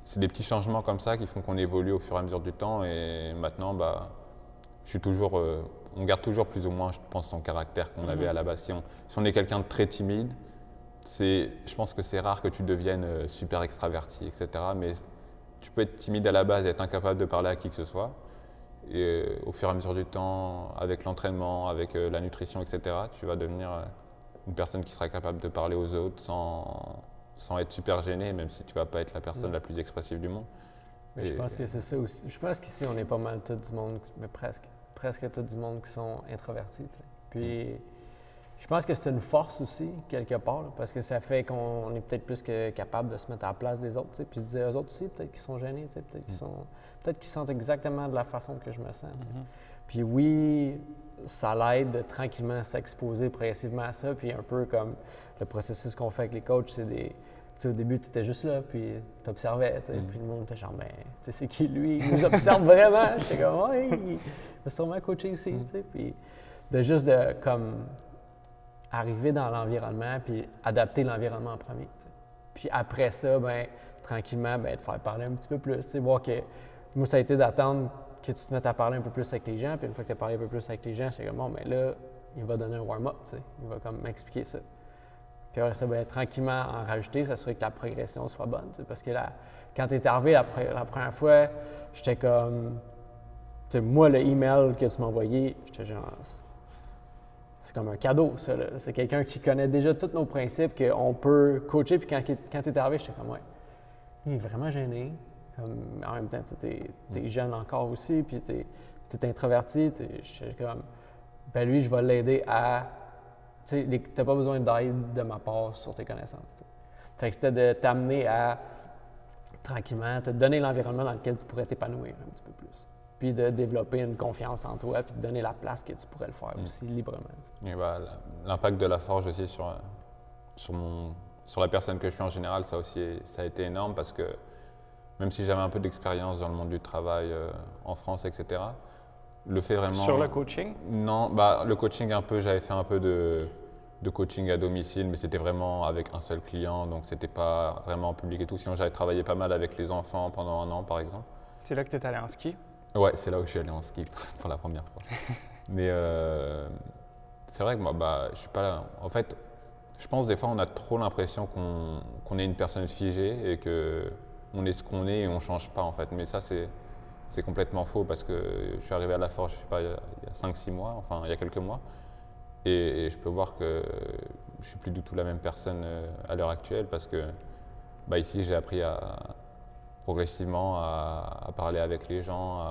c'est des petits changements comme ça qui font qu'on évolue au fur et à mesure du temps. Et maintenant, je suis toujours, on garde toujours plus ou moins, je pense, son caractère qu'on avait à la base. Si on est quelqu'un de très timide, je pense que c'est rare que tu deviennes super extraverti, etc. Mais tu peux être timide à la base et être incapable de parler à qui que ce soit. Et au fur et à mesure du temps, avec l'entraînement, avec la nutrition, etc., tu vas devenir une personne qui sera capable de parler aux autres sans être super gêné, même si tu vas pas être la personne la plus expressive du monde. Mais je pense que c'est ça aussi. Je pense qu'ici, on est pas mal tout du monde, mais presque tout du monde qui sont introvertis. T'sais. Puis, je pense que c'est une force aussi, quelque part, là, parce que ça fait qu'on est peut-être plus que capable de se mettre à la place des autres, t'sais, puis de dire aux autres aussi, peut-être qu'ils sont gênés, peut-être qu'ils se sentent exactement de la façon que je me sens. Puis oui, ça l'aide tranquillement s'exposer progressivement à ça, puis un peu comme le processus qu'on fait avec les coachs, c'est des... T'sais, au début, tu étais juste là, puis tu observais, puis le monde était genre, ben, tu sais, c'est qui lui? Il nous observe vraiment. J'étais comme, ouais, il va sûrement coacher ici, tu sais. Puis de comme, arriver dans l'environnement, puis adapter l'environnement en premier, t'sais. Puis après ça, ben, tranquillement, ben, te faire parler un petit peu plus, tu sais, voir que, moi, ça a été d'attendre que tu te mettes à parler un peu plus avec les gens, puis une fois que tu as parlé un peu plus avec les gens, j'étais comme, bon, ben là, il va donner un warm-up, tu sais, il va comme m'expliquer ça. Puis après ça, bien, tranquillement en rajouter, s'assurer que la progression soit bonne. Parce que là, quand tu es arrivé la première fois, j'étais comme. Moi, le email que tu m'as envoyé, j'étais genre. C'est comme un cadeau, ça. Là. C'est quelqu'un qui connaît déjà tous nos principes, qu'on peut coacher. Puis quand tu es arrivé, j'étais comme, ouais, il est vraiment gêné. Comme, en même temps, tu es jeune encore aussi, puis tu es introverti. J'étais comme, ben lui, je vais l'aider à. Tu n'as pas besoin d'aide de ma part sur tes connaissances. T'sais. Fait que c'était de t'amener à, tranquillement, te donner l'environnement dans lequel tu pourrais t'épanouir un petit peu plus. Puis de développer une confiance en toi, puis de donner la place que tu pourrais le faire aussi librement. Et l'impact de la forge aussi sur la personne que je suis en général, ça a été énorme parce que même si j'avais un peu d'expérience dans le monde du travail en France, etc., le fait vraiment… Sur le coaching? Non, le coaching un peu, j'avais fait un peu de coaching à domicile, mais c'était vraiment avec un seul client, donc c'était pas vraiment en public et tout. Sinon, j'avais travaillé pas mal avec les enfants pendant un an, par exemple. C'est là que tu es allé en ski? Ouais, c'est là où je suis allé en ski pour la première fois. Mais c'est vrai que moi, je suis pas là. En fait, je pense des fois, on a trop l'impression qu'on est une personne figée et qu'on est ce qu'on est et on change pas, en fait. Mais ça, c'est complètement faux parce que je suis arrivé à la forge, je sais pas, il y a 5-6 mois, enfin il y a quelques mois. Et je peux voir que je suis plus du tout la même personne à l'heure actuelle parce que ici j'ai appris progressivement à parler avec les gens,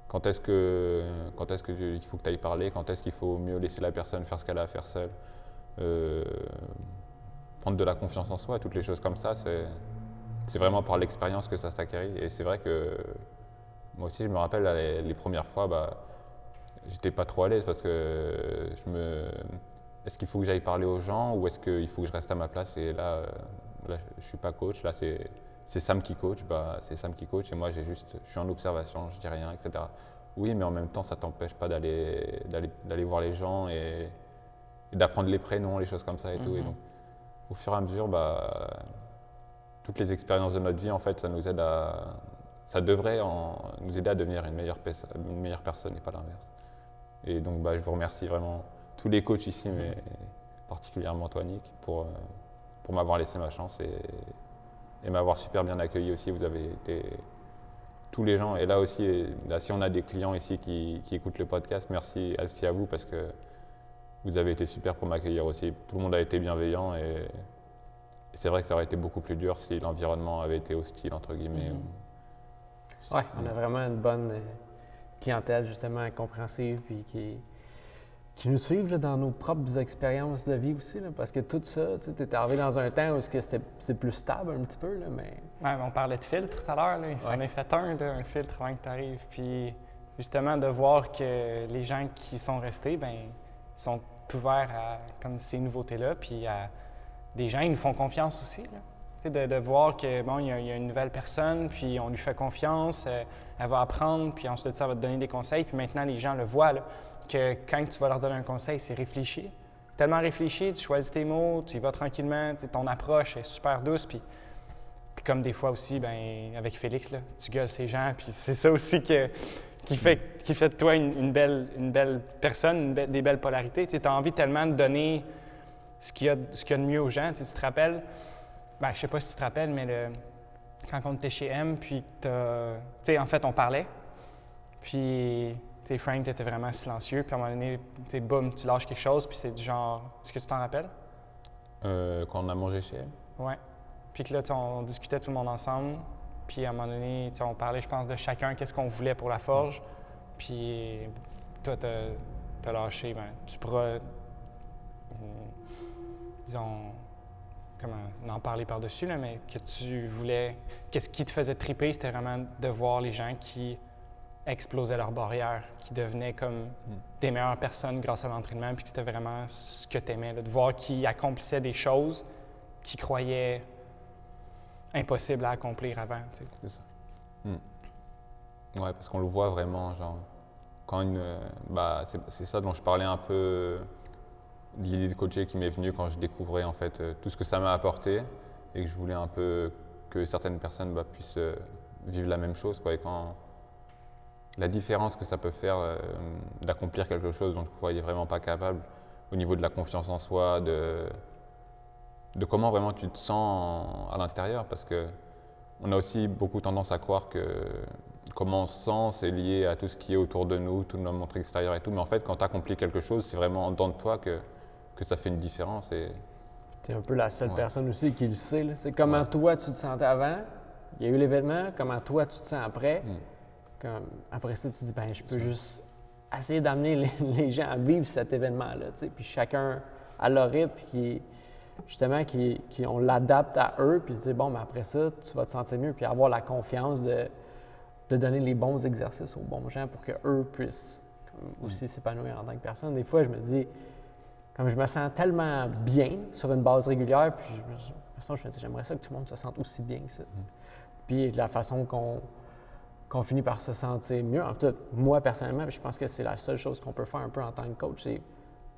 quand est-ce qu'il faut que tu ailles parler, quand est-ce qu'il faut mieux laisser la personne faire ce qu'elle a à faire seule, prendre de la confiance en soi, toutes les choses comme ça, c'est vraiment par l'expérience que ça s'acquérit. Et c'est vrai que moi aussi, je me rappelle les premières fois, j'étais pas trop à l'aise parce que est-ce qu'il faut que j'aille parler aux gens ou est-ce qu'il faut que je reste à ma place? Et là je suis pas coach, là c'est Sam qui coach, c'est Sam qui coach et moi je suis en observation, je dis rien, etc. Oui, mais en même temps, ça t'empêche pas d'aller voir les gens et d'apprendre les prénoms, les choses comme ça et tout. Et donc, au fur et à mesure, toutes les expériences de notre vie, en fait, ça devrait nous aider à devenir une meilleure personne et pas l'inverse. Et donc, je vous remercie vraiment tous les coachs ici, mais particulièrement toi, Nick, pour m'avoir laissé ma chance et m'avoir super bien accueilli aussi. Vous avez été tous les gens. Et là aussi, là, si on a des clients ici qui écoutent le podcast, merci aussi à vous parce que vous avez été super pour m'accueillir aussi. Tout le monde a été bienveillant et c'est vrai que ça aurait été beaucoup plus dur si l'environnement avait été hostile, entre guillemets. Oui, on a vraiment une bonne clientèle, justement, compréhensive, puis qui nous suivent là, dans nos propres expériences de vie aussi, là, parce que tout ça, tu es arrivé dans un temps où c'est plus stable un petit peu, là, mais... Ouais, on parlait de filtre tout à l'heure, il s'en est fait un filtre avant que tu arrives. Puis justement, de voir que les gens qui sont restés, ben sont ouverts à comme ces nouveautés-là, puis à des gens, ils nous font confiance aussi, là. De voir que bon, il y a une nouvelle personne, puis on lui fait confiance, elle va apprendre, puis ensuite de ça, elle va te donner des conseils, puis maintenant les gens le voient, là, que quand tu vas leur donner un conseil, c'est réfléchi. Tellement réfléchi, tu choisis tes mots, tu y vas tranquillement, ton approche est super douce, puis comme des fois aussi, ben avec Félix, là, tu gueules ces gens, puis c'est ça aussi qui fait de toi une belle personne, des belles polarités. Tu as envie tellement de donner ce qu'il y a de mieux aux gens. Tu te rappelles, ben, je sais pas si tu te rappelles, mais quand on était chez M, puis en fait, on parlait, puis Frank, tu étais vraiment silencieux, puis à un moment donné, boum, tu lâches quelque chose, puis c'est du genre, est-ce que tu t'en rappelles? Quand on a mangé chez elle? Ouais. Puis que là, on discutait tout le monde ensemble, puis à un moment donné, on parlait, je pense, de chacun, qu'est-ce qu'on voulait pour la forge, puis toi, t'as lâché, ben, tu pourras, disons, comment en parler par-dessus, là, mais que tu voulais, qu'est-ce qui te faisait triper, c'était vraiment de voir les gens qui explosaient leurs barrières, qui devenaient comme des meilleures personnes grâce à l'entraînement, puis que c'était vraiment ce que tu aimais, de voir qu'ils accomplissaient des choses qu'ils croyaient impossibles à accomplir avant. T'sais. C'est ça. Ouais, parce qu'on le voit vraiment, genre, quand c'est ça dont je parlais un peu, l'idée de coacher qui m'est venue quand je découvrais en fait tout ce que ça m'a apporté et que je voulais un peu que certaines personnes puissent vivre la même chose, quoi. Et quand la différence que ça peut faire d'accomplir quelque chose dont je ne croyais vraiment pas capable au niveau de la confiance en soi, de comment vraiment tu te sens à l'intérieur, parce que on a aussi beaucoup tendance à croire que comment on se sent, c'est lié à tout ce qui est autour de nous, tout notre monde extérieur et tout, mais en fait quand tu accomplis quelque chose, c'est vraiment en dedans de toi que ça fait une différence. Tu es un peu la seule personne aussi qui le sait. Là. C'est comment toi tu te sentais avant, il y a eu l'événement, comment toi tu te sens après. Comme, après ça, tu te dis, ben je peux juste essayer d'amener les gens à vivre cet événement-là. Puis chacun à leur rythme, puis justement, on l'adapte à eux, puis se dit, bon, ben après ça, tu vas te sentir mieux, puis avoir la confiance de donner les bons exercices aux bons gens pour qu'eux puissent aussi s'épanouir en tant que personne. Des fois, je me dis, comme je me sens tellement bien sur une base régulière, puis je me dis, j'aimerais ça que tout le monde se sente aussi bien que ça. Puis de la façon qu'on finit par se sentir mieux. En fait, moi, personnellement, je pense que c'est la seule chose qu'on peut faire un peu en tant que coach, c'est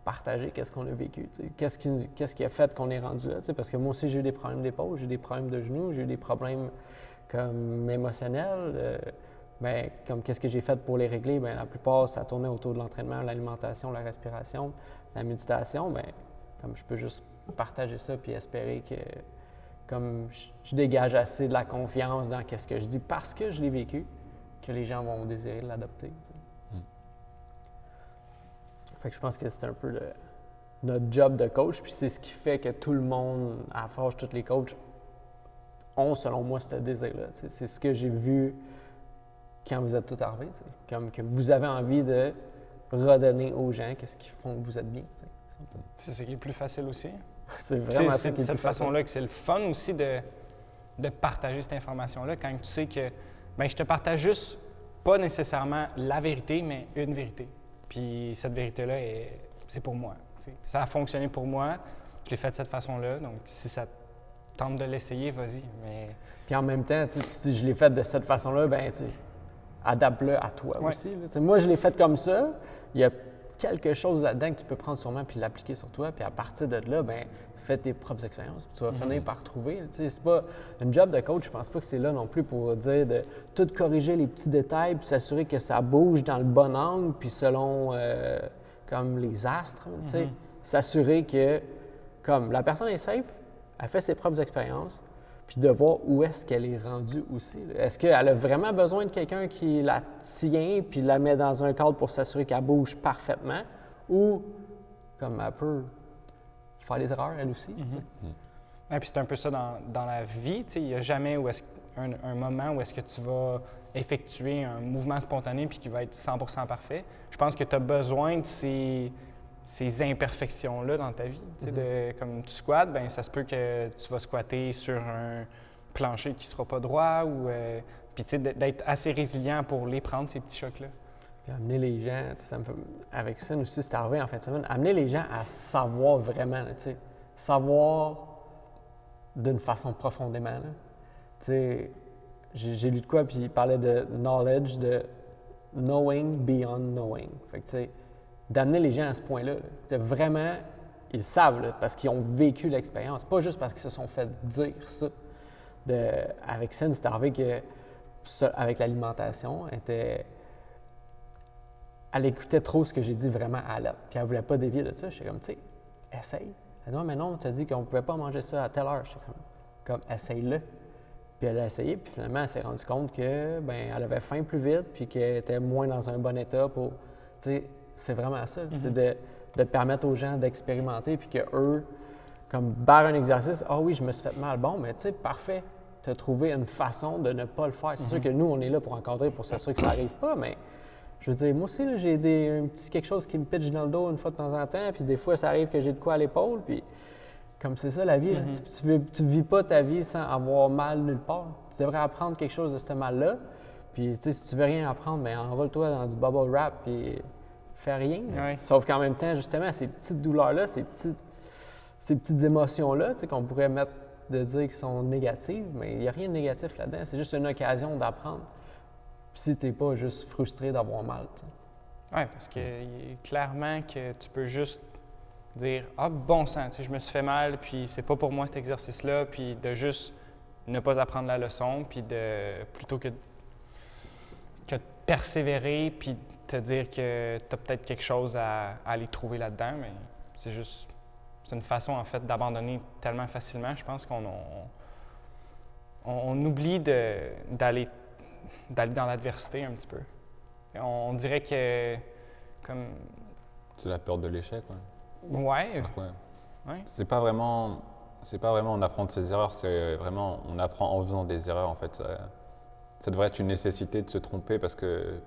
partager qu'est-ce qu'on a vécu. Qu'est-ce qui a fait qu'on est rendu là. Parce que moi aussi, j'ai eu des problèmes d'épaule, j'ai eu des problèmes de genoux, j'ai eu des problèmes comme émotionnels. Mais comme qu'est-ce que j'ai fait pour les régler? Bien, la plupart, ça tournait autour de l'entraînement, l'alimentation, la respiration, la méditation. Bien, comme je peux juste partager ça puis espérer que comme je dégage assez de la confiance dans qu'est-ce que je dis parce que je l'ai vécu, que les gens vont désirer l'adopter. Fait que je pense que c'est un peu notre job de coach, puis c'est ce qui fait que tout le monde, à la forge, tous les coachs, ont, selon moi, ce désir-là. C'est ce que j'ai vu quand vous êtes tous arrivés, comme que vous avez envie de redonner aux gens qu'est-ce qui font que vous êtes bien. C'est ce qui est le plus facile aussi. C'est vraiment ça qui est le plus cette façon-là facile. que c'est le fun aussi de partager cette information-là quand tu sais que bien, je te partage juste pas nécessairement la vérité, mais une vérité. Puis cette vérité-là, c'est pour moi. T'sais. Ça a fonctionné pour moi, je l'ai fait de cette façon-là, donc si ça tente de l'essayer, vas-y. Mais... Puis en même temps, tu dis, je l'ai fait de cette façon-là, bien, adapte-le à toi aussi. Là. Moi, je l'ai fait comme ça. Il y a quelque chose là-dedans que tu peux prendre sûrement puis l'appliquer sur toi. Puis à partir de là, bien, fais tes propres expériences. Puis tu vas finir par trouver. C'est pas une job de coach, je pense pas que c'est là non plus pour dire de tout corriger les petits détails puis s'assurer que ça bouge dans le bon angle puis selon comme les astres. S'assurer que comme la personne est safe, elle fait ses propres expériences. puis de voir où est-ce qu'elle est rendue aussi. Là. Est-ce qu'elle a vraiment besoin de quelqu'un qui la tient puis la met dans un cadre pour s'assurer qu'elle bouge parfaitement, ou comme elle peut faire des erreurs elle aussi? Tu sais? Ouais, puis c'est un peu ça dans la vie. Il n'y a jamais un moment où est-ce que tu vas effectuer un mouvement spontané puis qui va être 100% parfait. Je pense que tu as besoin de ces imperfections-là dans ta vie. Comme tu squattes, ben ça se peut que tu vas squatter sur un plancher qui ne sera pas droit. Puis d'être assez résilient pour les prendre, ces petits chocs-là. Puis amener les gens, ça me fait, avec ça aussi, c'est arrivé en fin de semaine, amener les gens à savoir vraiment, là, savoir d'une façon profondément. Là. J'ai lu de quoi, puis il parlait de knowledge, de knowing beyond knowing. Fait que, tu sais, d'amener les gens à ce point-là, là, vraiment, ils savent, là, parce qu'ils ont vécu l'expérience, pas juste parce qu'ils se sont fait dire ça. Avec Sen, c'est arrivé que, avec l'alimentation, elle écoutait trop ce que j'ai dit vraiment à la lettre, puis elle voulait pas dévier de ça. J'étais comme, tu sais, essaye. Elle dit, non, mais non, tu as dit qu'on pouvait pas manger ça à telle heure. J'étais comme essaye-le. Puis elle a essayé, puis finalement, elle s'est rendue compte que, ben, elle avait faim plus vite, puis qu'elle était moins dans un bon état pour. Tu sais, c'est vraiment ça. C'est de permettre aux gens d'expérimenter, puis qu'eux, comme barre un exercice, ah oui, je me suis fait mal. Bon, mais tu sais, parfait. Tu as trouvé une façon de ne pas le faire. C'est sûr que nous, on est là pour encadrer, pour s'assurer que ça n'arrive pas, mais. Je veux dire, moi aussi, là, j'ai un petit quelque chose qui me pitche dans le dos une fois de temps en temps, puis des fois, ça arrive que j'ai de quoi à l'épaule, puis comme c'est ça la vie, là. Tu ne vis pas ta vie sans avoir mal nulle part. Tu devrais apprendre quelque chose de ce mal-là, puis tu sais, si tu veux rien apprendre, bien, envole-toi dans du bubble wrap, puis fais rien. Ouais. Sauf qu'en même temps, justement, ces petites douleurs-là, ces petites émotions-là, tu sais, qu'on pourrait mettre de dire qu'ils sont négatives, mais il n'y a rien de négatif là-dedans, c'est juste une occasion d'apprendre. Si tu n'es pas juste frustré d'avoir mal. Oui, parce que clairement que tu peux juste dire « Ah, bon sang, je me suis fait mal, puis c'est pas pour moi cet exercice-là », puis de juste ne pas apprendre la leçon, puis plutôt que de persévérer, puis te dire que tu as peut-être quelque chose à aller trouver là-dedans, mais c'est une façon, en fait, d'abandonner tellement facilement. Je pense qu'on oublie d'aller dans l'adversité un petit peu. On dirait que, comme... C'est la peur de l'échec, ouais. Ouais. Ouais. C'est pas vraiment on apprend de ses erreurs, c'est vraiment on apprend en faisant des erreurs, en fait. Ça devrait être une nécessité de se tromper, parce que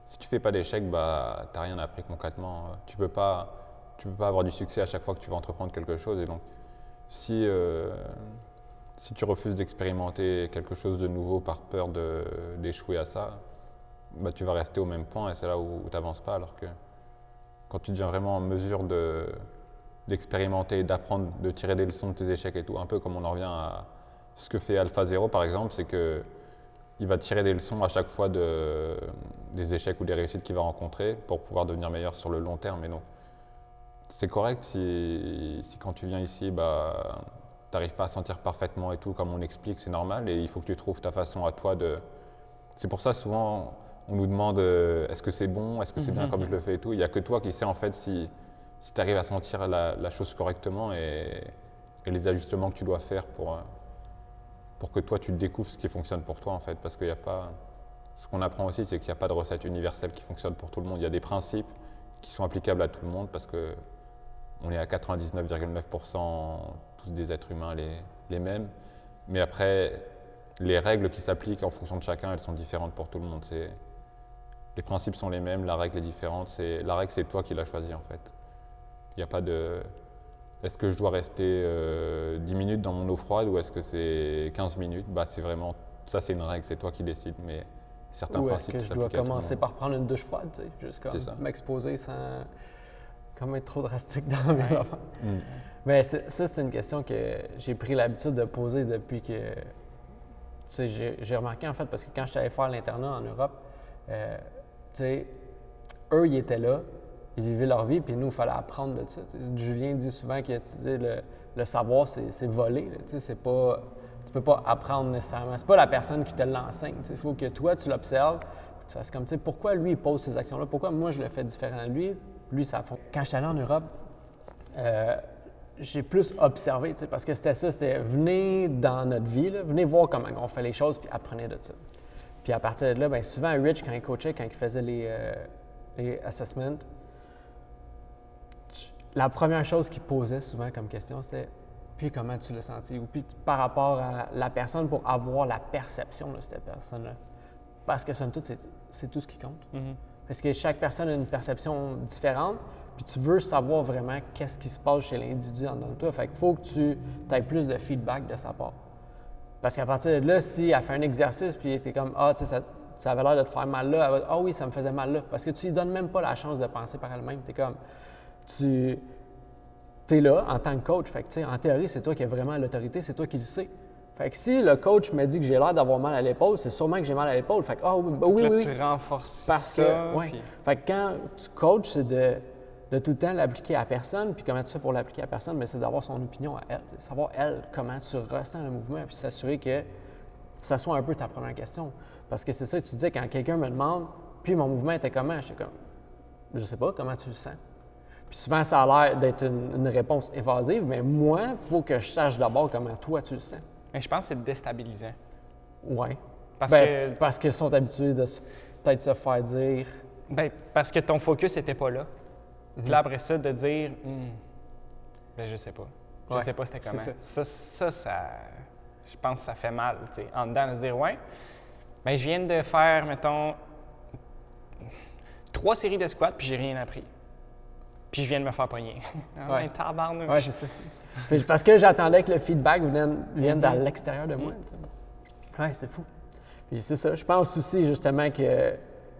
si tu fais pas d'échec, bah t'as rien appris concrètement. Tu peux pas avoir du succès à chaque fois que tu vas entreprendre quelque chose, et donc si tu refuses d'expérimenter quelque chose de nouveau par peur d'échouer à ça, bah, tu vas rester au même point, et c'est là où tu n'avances pas. Alors que quand tu deviens vraiment en mesure d'expérimenter, d'apprendre, de tirer des leçons de tes échecs et tout, un peu comme on en revient à ce que fait AlphaZero par exemple, c'est qu'il va tirer des leçons à chaque fois des échecs ou des réussites qu'il va rencontrer pour pouvoir devenir meilleur sur le long terme. Et donc, c'est correct si quand tu viens ici, bah, tu n'arrives pas à sentir parfaitement et tout, comme on explique, c'est normal, et il faut que tu trouves ta façon à toi de... C'est pour ça, souvent, on nous demande est-ce que c'est bon, est-ce que c'est bien comme je le fais et tout. Il n'y a que toi qui sais, en fait, si tu arrives à sentir la chose correctement et les ajustements que tu dois faire pour que toi, tu découvres ce qui fonctionne pour toi, en fait. Parce qu'il n'y a pas... Ce qu'on apprend aussi, c'est qu'il n'y a pas de recette universelle qui fonctionne pour tout le monde. Il y a des principes qui sont applicables à tout le monde, parce que on est à 99,9% tous des êtres humains les mêmes. Mais après, les règles qui s'appliquent en fonction de chacun, elles sont différentes pour tout le monde. Les principes sont les mêmes, la règle est différente. La règle, c'est toi qui l'as choisie, en fait. Il n'y a pas de... Est-ce que je dois rester 10 minutes dans mon eau froide, ou est-ce que c'est 15 minutes? Bah, c'est vraiment... Ça, c'est une règle, c'est toi qui décides. Mais certains principes est-ce que je dois commencer par prendre une douche froide, tu sais, juste comme m'exposer sans comme être trop drastique dans mes affaires. Mais ça, c'est une question que j'ai pris l'habitude de poser depuis que... Tu sais, j'ai remarqué, en fait, parce que quand je suis allé faire l'internat en Europe, tu sais, eux, ils étaient là, ils vivaient leur vie, puis nous, il fallait apprendre de ça. Julien dit souvent que le savoir, c'est volé. Tu sais, tu peux pas apprendre nécessairement. C'est pas la personne qui te l'enseigne. Il faut que toi, tu l'observes, que tu fasses comme, tu sais, pourquoi lui, il pose ces actions-là? Pourquoi moi, je le fais différent de lui? Lui, ça fond. Quand j'étais allé en Europe, j'ai plus observé, tu sais, parce que c'était ça, c'était venez dans notre vie, là, venez voir comment on fait les choses, puis apprenez de ça. Puis à partir de là, bien souvent, Rich, quand il coachait, quand il faisait les assessments, la première chose qu'il posait souvent comme question, c'était « puis comment tu l'as senti » ou puis par rapport à la personne pour avoir la perception de cette personne-là. Parce que somme toute, c'est tout ce qui compte. Parce que chaque personne a une perception différente, puis tu veux savoir vraiment qu'est-ce qui se passe chez l'individu en dedans de toi. Fait qu'il faut que tu aies plus de feedback de sa part. Parce qu'à partir de là, si elle fait un exercice, puis tu es comme « Ah, tu sais, ça avait l'air de te faire mal là », elle va dire « Ah oui, ça me faisait mal là ». Parce que tu lui donnes même pas la chance de penser par elle-même. Tu es comme... Tu es là en tant que coach. Fait que, tu sais, en théorie, c'est toi qui as vraiment l'autorité, c'est toi qui le sais. Fait que si le coach me dit que j'ai l'air d'avoir mal à l'épaule, c'est sûrement que j'ai mal à l'épaule. Fait que, ah oui, ben oui, là, oui. tu renforces Parce ça. que, ouais. Puis... Fait que quand tu coaches, c'est de tout le temps l'appliquer à personne. Puis comment tu fais pour l'appliquer à personne? Bien, c'est d'avoir son opinion à elle. Savoir, elle, comment tu ressens le mouvement, puis s'assurer que ça soit un peu ta première question. Parce que c'est ça que tu disais, quand quelqu'un me demande, puis mon mouvement était comment? J'étais comme, je sais pas, comment tu le sens? Puis souvent, ça a l'air d'être une réponse évasive, mais moi, il faut que je sache d'abord comment toi tu le sens. Mais je pense que c'est déstabilisant. Oui. Parce qu'ils sont habitués de peut-être se faire dire. Ben, parce que ton focus n'était pas là. Puis là, après ça, de dire, ben, je sais pas. Je sais pas c'était comment. Ça, je pense que ça fait mal, tu sais, en dedans, de dire, ouais, ben, je viens de faire, mettons, 3 séries de squats, puis j'ai rien appris. Puis je viens de me faire pogner. Ouais, tabarnouche. Oui, c'est ça. Parce que j'attendais que le feedback vienne de l'extérieur de moi. Oui, c'est fou. Puis c'est ça. Je pense aussi justement que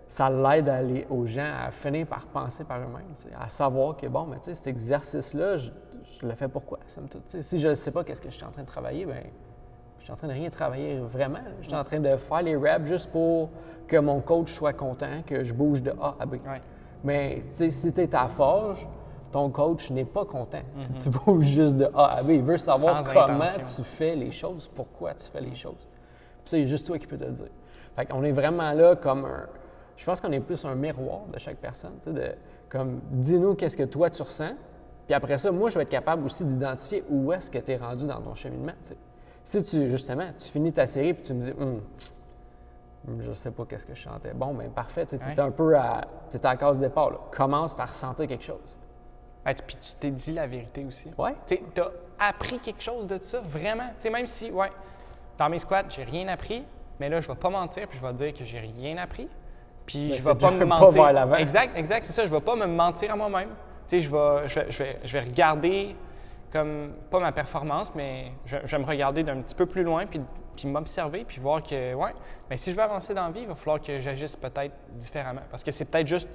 ça l'aide aux gens à finir par penser par eux-mêmes, à savoir que, bon, mais tu sais, cet exercice-là, je le fais pourquoi? Si je ne sais pas qu'est-ce que je suis en train de travailler, bien, je suis en train de rien travailler vraiment. Je suis en train de faire les reps juste pour que mon coach soit content, que je bouge de A à B. Ouais. Mais si tu es à la forge, ton coach n'est pas content si tu bouges juste de A à B. Il veut savoir comment tu fais les choses, pourquoi tu fais les choses. Puis ça, il y a juste toi qui peux te le dire. Fait qu'on est vraiment là comme un... Je pense qu'on est plus un miroir de chaque personne. Comme, dis-nous qu'est-ce que toi tu ressens. Puis après ça, moi, je vais être capable aussi d'identifier où est-ce que tu es rendu dans ton cheminement. T'sais. Si tu finis ta série puis tu me dis je sais pas qu'est-ce que je chantais. Bon, bien parfait, tu es un peu à la case départ. Là. Commence par sentir quelque chose. Puis tu t'es dit la vérité aussi. Oui. Tu as appris quelque chose de ça, vraiment. T'sais, même si, dans mes squats, j'ai rien appris, mais là, je vais pas mentir puis je vais dire que j'ai rien appris. Puis mais je vais pas me mentir. Pas vers l'avant. Exact, c'est ça. Je vais pas me mentir à moi-même. Tu sais, je vais regarder comme, pas ma performance, mais je vais me regarder d'un petit peu plus loin puis m'observer puis voir que, mais si je veux avancer dans la vie, il va falloir que j'agisse peut-être différemment. Parce que c'est peut-être juste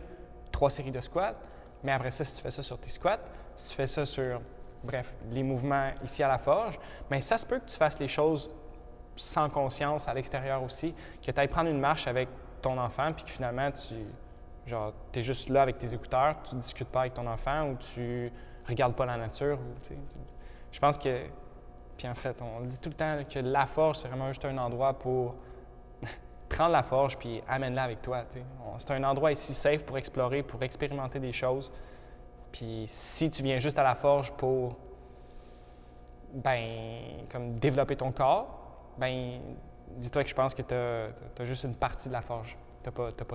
3 séries de squats, mais après ça, si tu fais ça sur tes squats, si tu fais ça sur, bref, les mouvements ici à la forge, bien, ça se peut que tu fasses les choses sans conscience à l'extérieur aussi, que tu ailles prendre une marche avec ton enfant puis que finalement, tu es juste là avec tes écouteurs, tu ne discutes pas avec ton enfant ou tu regardes pas la nature. Je pense que, puis en fait, on dit tout le temps que la forge, c'est vraiment juste un endroit pour prendre la forge puis amène-la avec toi. C'est un endroit ici safe pour explorer, pour expérimenter des choses. Puis si tu viens juste à la forge pour, comme développer ton corps, dis-toi que je pense que tu as juste une partie de la forge. Tu n'as pas tout.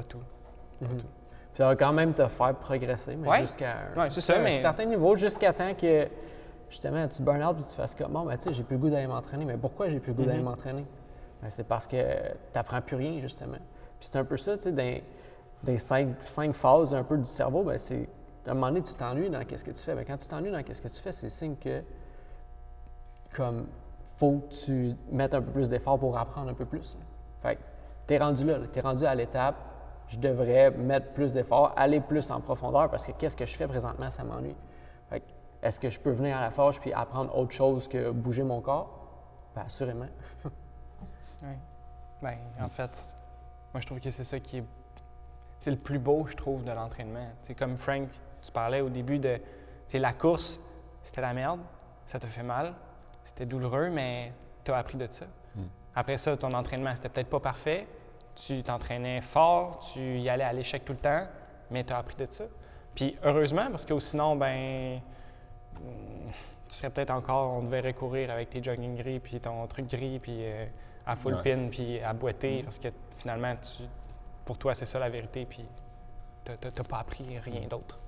Pas tout. Puis ça va quand même te faire progresser, mais jusqu'à un certain niveau, jusqu'à temps que, justement, tu burn out et tu fasses comme, bon, tu sais, j'ai plus le goût d'aller m'entraîner. Mais pourquoi j'ai plus le goût d'aller m'entraîner? Ben, c'est parce que tu n'apprends plus rien, justement. Puis c'est un peu ça, tu sais, dans les 5 phases un peu du cerveau, ben c'est, à un moment donné, tu t'ennuies dans qu'est-ce que tu fais. Ben, quand tu t'ennuies dans qu'est-ce que tu fais, c'est signe que, comme, faut que tu mettes un peu plus d'effort pour apprendre un peu plus. Fait que tu es rendu là, tu es rendu à l'étape, je devrais mettre plus d'effort, aller plus en profondeur parce que qu'est-ce que je fais présentement, ça m'ennuie. Fait que, est-ce que je peux venir à la forge puis apprendre autre chose que bouger mon corps? Bien, assurément. Oui. Bien, en fait, moi, je trouve que c'est ça qui est... C'est le plus beau, je trouve, de l'entraînement. C'est comme Frank, tu parlais au début de... la course, c'était la merde, ça te fait mal, c'était douloureux, mais tu as appris de ça. Après ça, ton entraînement, c'était peut-être pas parfait. Tu t'entraînais fort, tu y allais à l'échec tout le temps, mais tu as appris de ça. Puis heureusement, parce que sinon, tu serais peut-être encore, on te verrait courir avec tes jogging gris, puis ton truc gris, puis à full Ouais. pin, puis à boiter, parce que finalement, pour toi, c'est ça la vérité, puis t'as pas appris rien d'autre.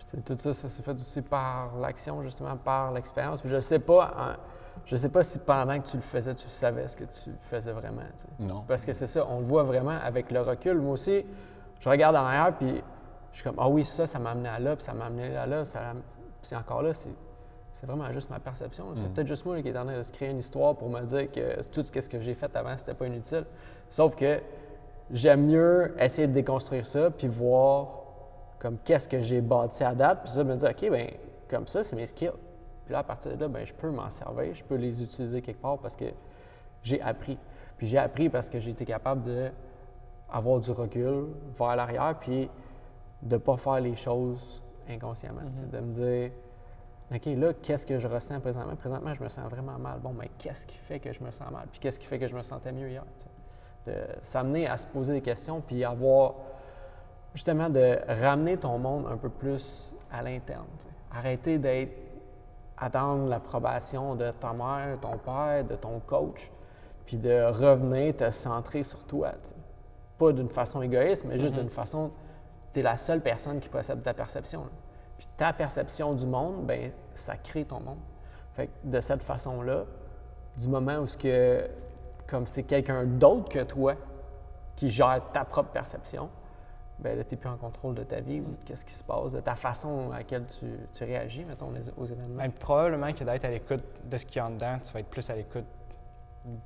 Puis tout ça, ça s'est fait aussi par l'action, justement, par l'expérience. Puis je sais pas si pendant que tu le faisais, tu savais ce que tu faisais vraiment. Tu sais. Non. Parce que c'est ça, on le voit vraiment avec le recul. Moi aussi, je regarde en arrière, puis je suis comme, ah oui, ça m'a amené à là, puis ça m'a amené là, puis encore là, c'est vraiment juste ma perception. C'est peut-être juste moi là, qui est en train de se créer une histoire pour me dire que tout ce que j'ai fait avant, c'était pas inutile. Sauf que j'aime mieux essayer de déconstruire ça, puis voir comme qu'est-ce que j'ai bâti à date, puis ça, me dire, OK, bien, comme ça, c'est mes skills. Puis là, à partir de là, bien, je peux m'en servir, je peux les utiliser quelque part parce que j'ai appris. Puis j'ai appris parce que j'ai été capable d'avoir du recul vers l'arrière, puis de ne pas faire les choses inconsciemment. Tu sais, de me dire, OK, là, qu'est-ce que je ressens présentement? Présentement, je me sens vraiment mal. Bon, mais qu'est-ce qui fait que je me sens mal? Puis qu'est-ce qui fait que je me sentais mieux hier? Tu sais? De s'amener à se poser des questions, puis avoir justement de ramener ton monde un peu plus à l'interne. Tu sais. Arrêter attendre l'approbation de ta mère, ton père, de ton coach, puis de revenir te centrer sur toi. Tu sais. Pas d'une façon égoïste, mais juste d'une façon, tu es la seule personne qui possède ta perception. Là. Puis ta perception du monde, bien, ça crée ton monde. Fait que de cette façon-là, du moment où comme c'est quelqu'un d'autre que toi qui gère ta propre perception, bien là, tu n'es plus en contrôle de ta vie ou de qu'est-ce qui se passe, de ta façon à laquelle tu réagis, mettons, aux événements. Bien, probablement que d'être à l'écoute de ce qu'il y a en dedans, tu vas être plus à l'écoute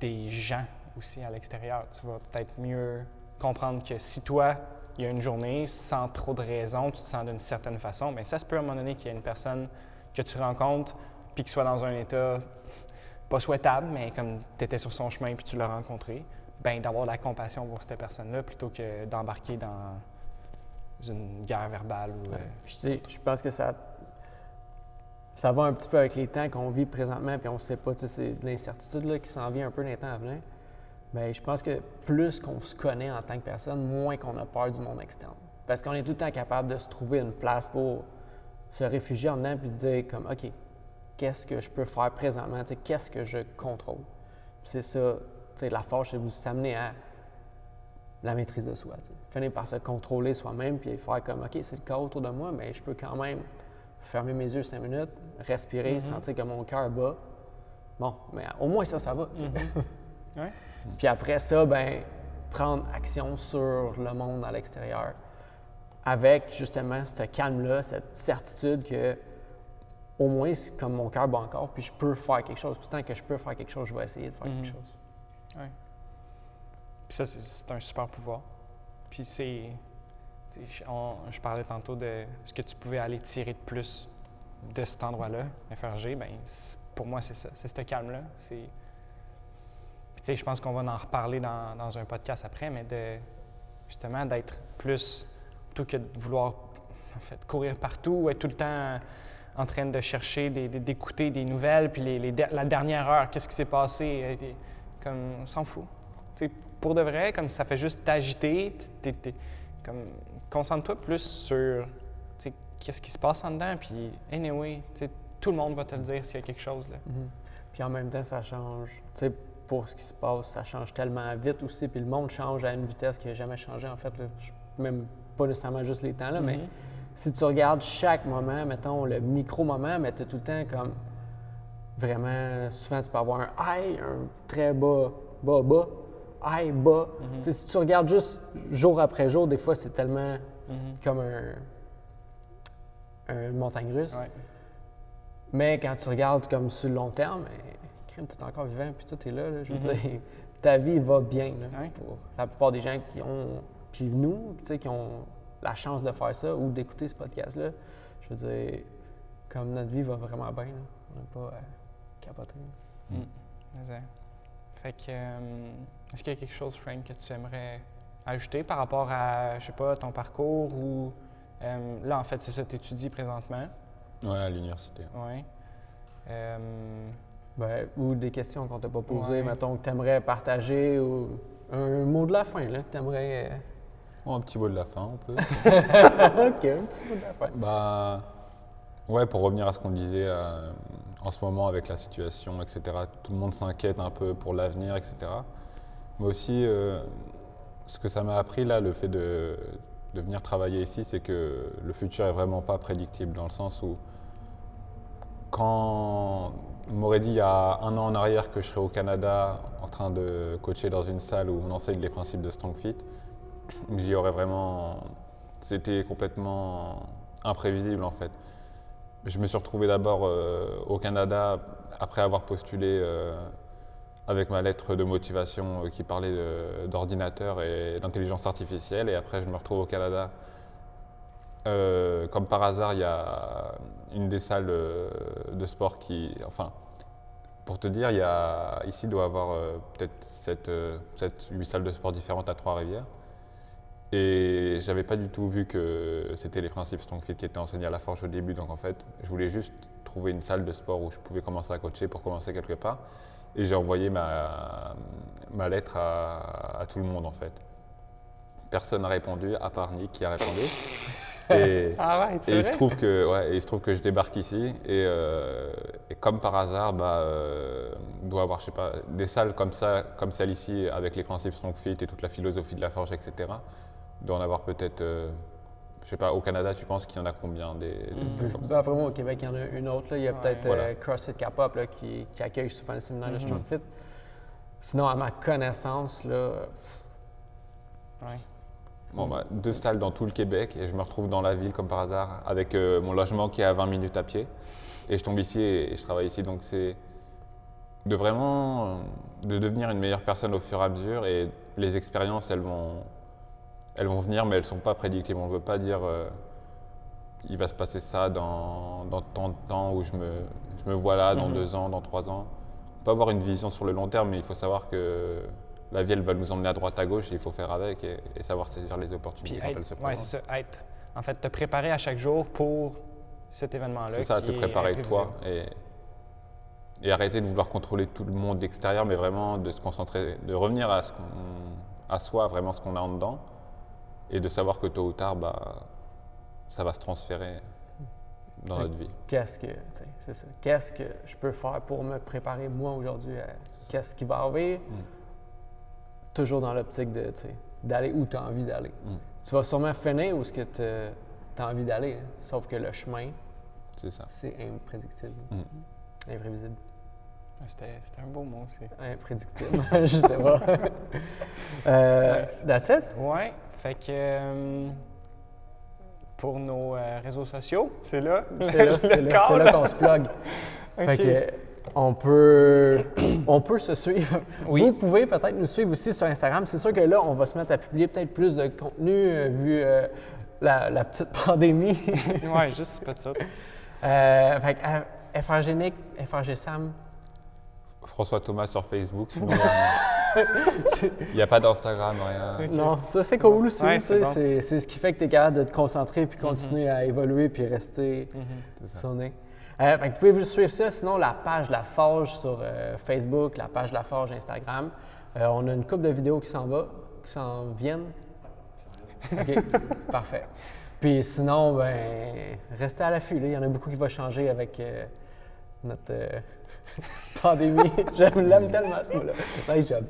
des gens aussi à l'extérieur. Tu vas peut-être mieux comprendre que si toi, il y a une journée, sans trop de raison, tu te sens d'une certaine façon, bien ça se peut à un moment donné qu'il y ait une personne que tu rencontres puis qui soit dans un état pas souhaitable, mais comme tu étais sur son chemin puis tu l'as rencontré, bien d'avoir de la compassion pour cette personne-là plutôt que d'embarquer dans une guerre verbale. Ou, Puis, tu sais, je pense que ça va un petit peu avec les temps qu'on vit présentement, puis on ne sait pas, tu sais, c'est l'incertitude là, qui s'en vient un peu dans les temps à venir. Bien, je pense que plus qu'on se connaît en tant que personne, moins qu'on a peur du monde externe. Parce qu'on est tout le temps capable de se trouver une place pour se réfugier en dedans puis se dire comme, OK, qu'est-ce que je peux faire présentement? Tu sais, qu'est-ce que je contrôle? Puis c'est ça, tu sais, la force, c'est vous amener à la maîtrise de soi. Tu sais. Finir par se contrôler soi-même puis faire comme, OK, c'est le cas autour de moi, mais je peux quand même fermer mes yeux 5 minutes, respirer, sentir que mon cœur bat. Bon, mais au moins ça va. Tu sais. Ouais. Puis après ça, ben prendre action sur le monde à l'extérieur avec justement ce calme-là, cette certitude que au moins, c'est comme mon cœur bat encore, puis je peux faire quelque chose. Puis tant que je peux faire quelque chose, je vais essayer de faire quelque chose. Oui. Puis ça, c'est un super pouvoir. Puis je parlais tantôt de ce que tu pouvais aller tirer de plus de cet endroit-là, FRG, bien, pour moi, c'est ça. C'est ce calme-là. Puis tu sais, je pense qu'on va en reparler dans un podcast après, mais justement d'être plus, plutôt que de vouloir, en fait, courir partout, être tout le temps en train de chercher, d'écouter des nouvelles, puis la dernière heure, qu'est-ce qui s'est passé, comme, on s'en fout. Tu sais, pour de vrai, comme ça fait juste t'agiter, comme, concentre-toi plus sur, tu sais, qu'est-ce qui se passe en dedans, puis anyway, tu sais, tout le monde va te le dire s'il y a quelque chose, là. Puis en même temps, ça change, tu sais, pour ce qui se passe, ça change tellement vite aussi, puis le monde change à une vitesse qui n'a jamais changé, en fait, là. Même pas nécessairement juste les temps, là, mais si tu regardes chaque moment, mettons, le micro-moment, mais tu as tout le temps comme vraiment, souvent tu peux avoir un high, un très bas, high, bas. Tu sais, si tu regardes juste jour après jour, des fois c'est tellement comme une montagne russe. Ouais. Mais quand tu regardes comme sur le long terme, crime, tu es encore vivant, puis tout est là, je veux dire, ta vie va bien là, pour la plupart des gens qui ont, puis nous, tu sais, qui ont la chance de faire ça ou d'écouter ce podcast-là, je veux dire, comme notre vie va vraiment bien, là. On n'est pas capoté. Fait que, est-ce qu'il y a quelque chose, Frank, que tu aimerais ajouter par rapport à, je sais pas, ton parcours ou, là, en fait, c'est ça, tu étudies présentement? Oui, à l'université. Oui. Ou des questions qu'on t'a pas posées, mettons, que tu aimerais partager ou un mot de la fin, là, que tu aimerais... Oh, un petit mot de la fin, on peut. OK, un petit mot de la fin. Ouais, pour revenir à ce qu'on disait en ce moment avec la situation, etc. Tout le monde s'inquiète un peu pour l'avenir, etc. Mais aussi, ce que ça m'a appris là, le fait de venir travailler ici, c'est que le futur est vraiment pas prédictible dans le sens où quand on m'aurait dit il y a 1 an en arrière que je serais au Canada en train de coacher dans une salle où on enseigne les principes de Strong Fit, j'y aurais vraiment... C'était complètement imprévisible en fait. Je me suis retrouvé d'abord au Canada après avoir postulé avec ma lettre de motivation qui parlait d'ordinateur et d'intelligence artificielle. Et après, je me retrouve au Canada. Comme par hasard, il y a une des salles de sport qui... Enfin, pour te dire, ici, il doit y avoir peut-être 7-8 salles de sport différentes à Trois-Rivières. Et j'avais pas du tout vu que c'était les principes Strong Fit qui étaient enseignés à la Forge au début. Donc en fait, je voulais juste trouver une salle de sport où je pouvais commencer à coacher pour commencer quelque part. Et j'ai envoyé ma lettre à tout le monde en fait. Personne n'a répondu, à part Nick qui a répondu. Et, et il se trouve que je débarque ici et comme par hasard, il doit y avoir, je sais pas, des salles comme ça, comme celle ici, avec les principes Strong Fit et toute la philosophie de la Forge, etc. Il doit en avoir peut-être, je sais pas, au Canada, tu penses qu'il y en a combien des salles comme ça? Après moi, au Québec, il y en a une autre. Là. Il y a peut-être Voilà. CrossFit Cap-Up là, qui accueille souvent le séminaire de Strong Fit. Sinon, à ma connaissance, là, Ouais. Bon, 2 salles dans tout le Québec et je me retrouve dans la ville comme par hasard avec mon logement qui est à 20 minutes à pied. Et je tombe ici et je travaille ici. Donc c'est de vraiment de devenir une meilleure personne au fur et à mesure. Et les expériences, elles vont venir, mais elles ne sont pas prédictibles. On ne peut pas dire il va se passer ça dans tant de temps où je me vois là, dans 2 ans, dans 3 ans. On peut avoir une vision sur le long terme, mais il faut savoir que la vie, elle va nous emmener à droite, à gauche, et il faut faire avec et savoir saisir les opportunités quand elles se Ouais, présentent. c'est ça, en fait, te préparer à chaque jour pour cet événement-là. C'est ça, qui te est préparer toi imprévisible. et arrêter de vouloir contrôler tout le monde extérieur, mais vraiment de se concentrer, de revenir à soi, vraiment ce qu'on a en dedans, et de savoir que tôt ou tard, ça va se transférer dans notre vie. qu'est-ce que je peux faire pour me préparer moi aujourd'hui à qu'est-ce qui va arriver? Toujours dans l'optique d'aller où tu as envie d'aller. Tu vas sûrement finir où ce que tu as envie d'aller, hein. Sauf que le chemin, C'est ça. c'est imprédictible. Imprévisible. C'était un beau mot aussi. Imprédictible, je sais pas. That's it? Ouais, fait que pour nos réseaux sociaux, c'est là. C'est là qu'on se plug. Fait que on peut se suivre. Oui. Vous pouvez peut-être nous suivre aussi sur Instagram. C'est sûr que là, on va se mettre à publier peut-être plus de contenu vu la petite pandémie. Ouais, juste pas de ça. Fait que FRG Nick, FRG Sam. François Thomas sur Facebook, sinon il n'y a pas d'Instagram, rien. Non, ça c'est cool aussi. Ouais, tu sais, c'est c'est ce qui fait que tu es capable de te concentrer puis continuer à évoluer puis rester C'est ça. sonné. Fait que vous pouvez vous suivre ça. Sinon, la page de La Forge sur Facebook, la page de La Forge Instagram. On a une couple de vidéos qui s'en viennent. OK, parfait. Puis sinon, restez à l'affût. Là. Il y en a beaucoup qui vont changer avec notre pandémie. J'aime tellement ça. Là. Là,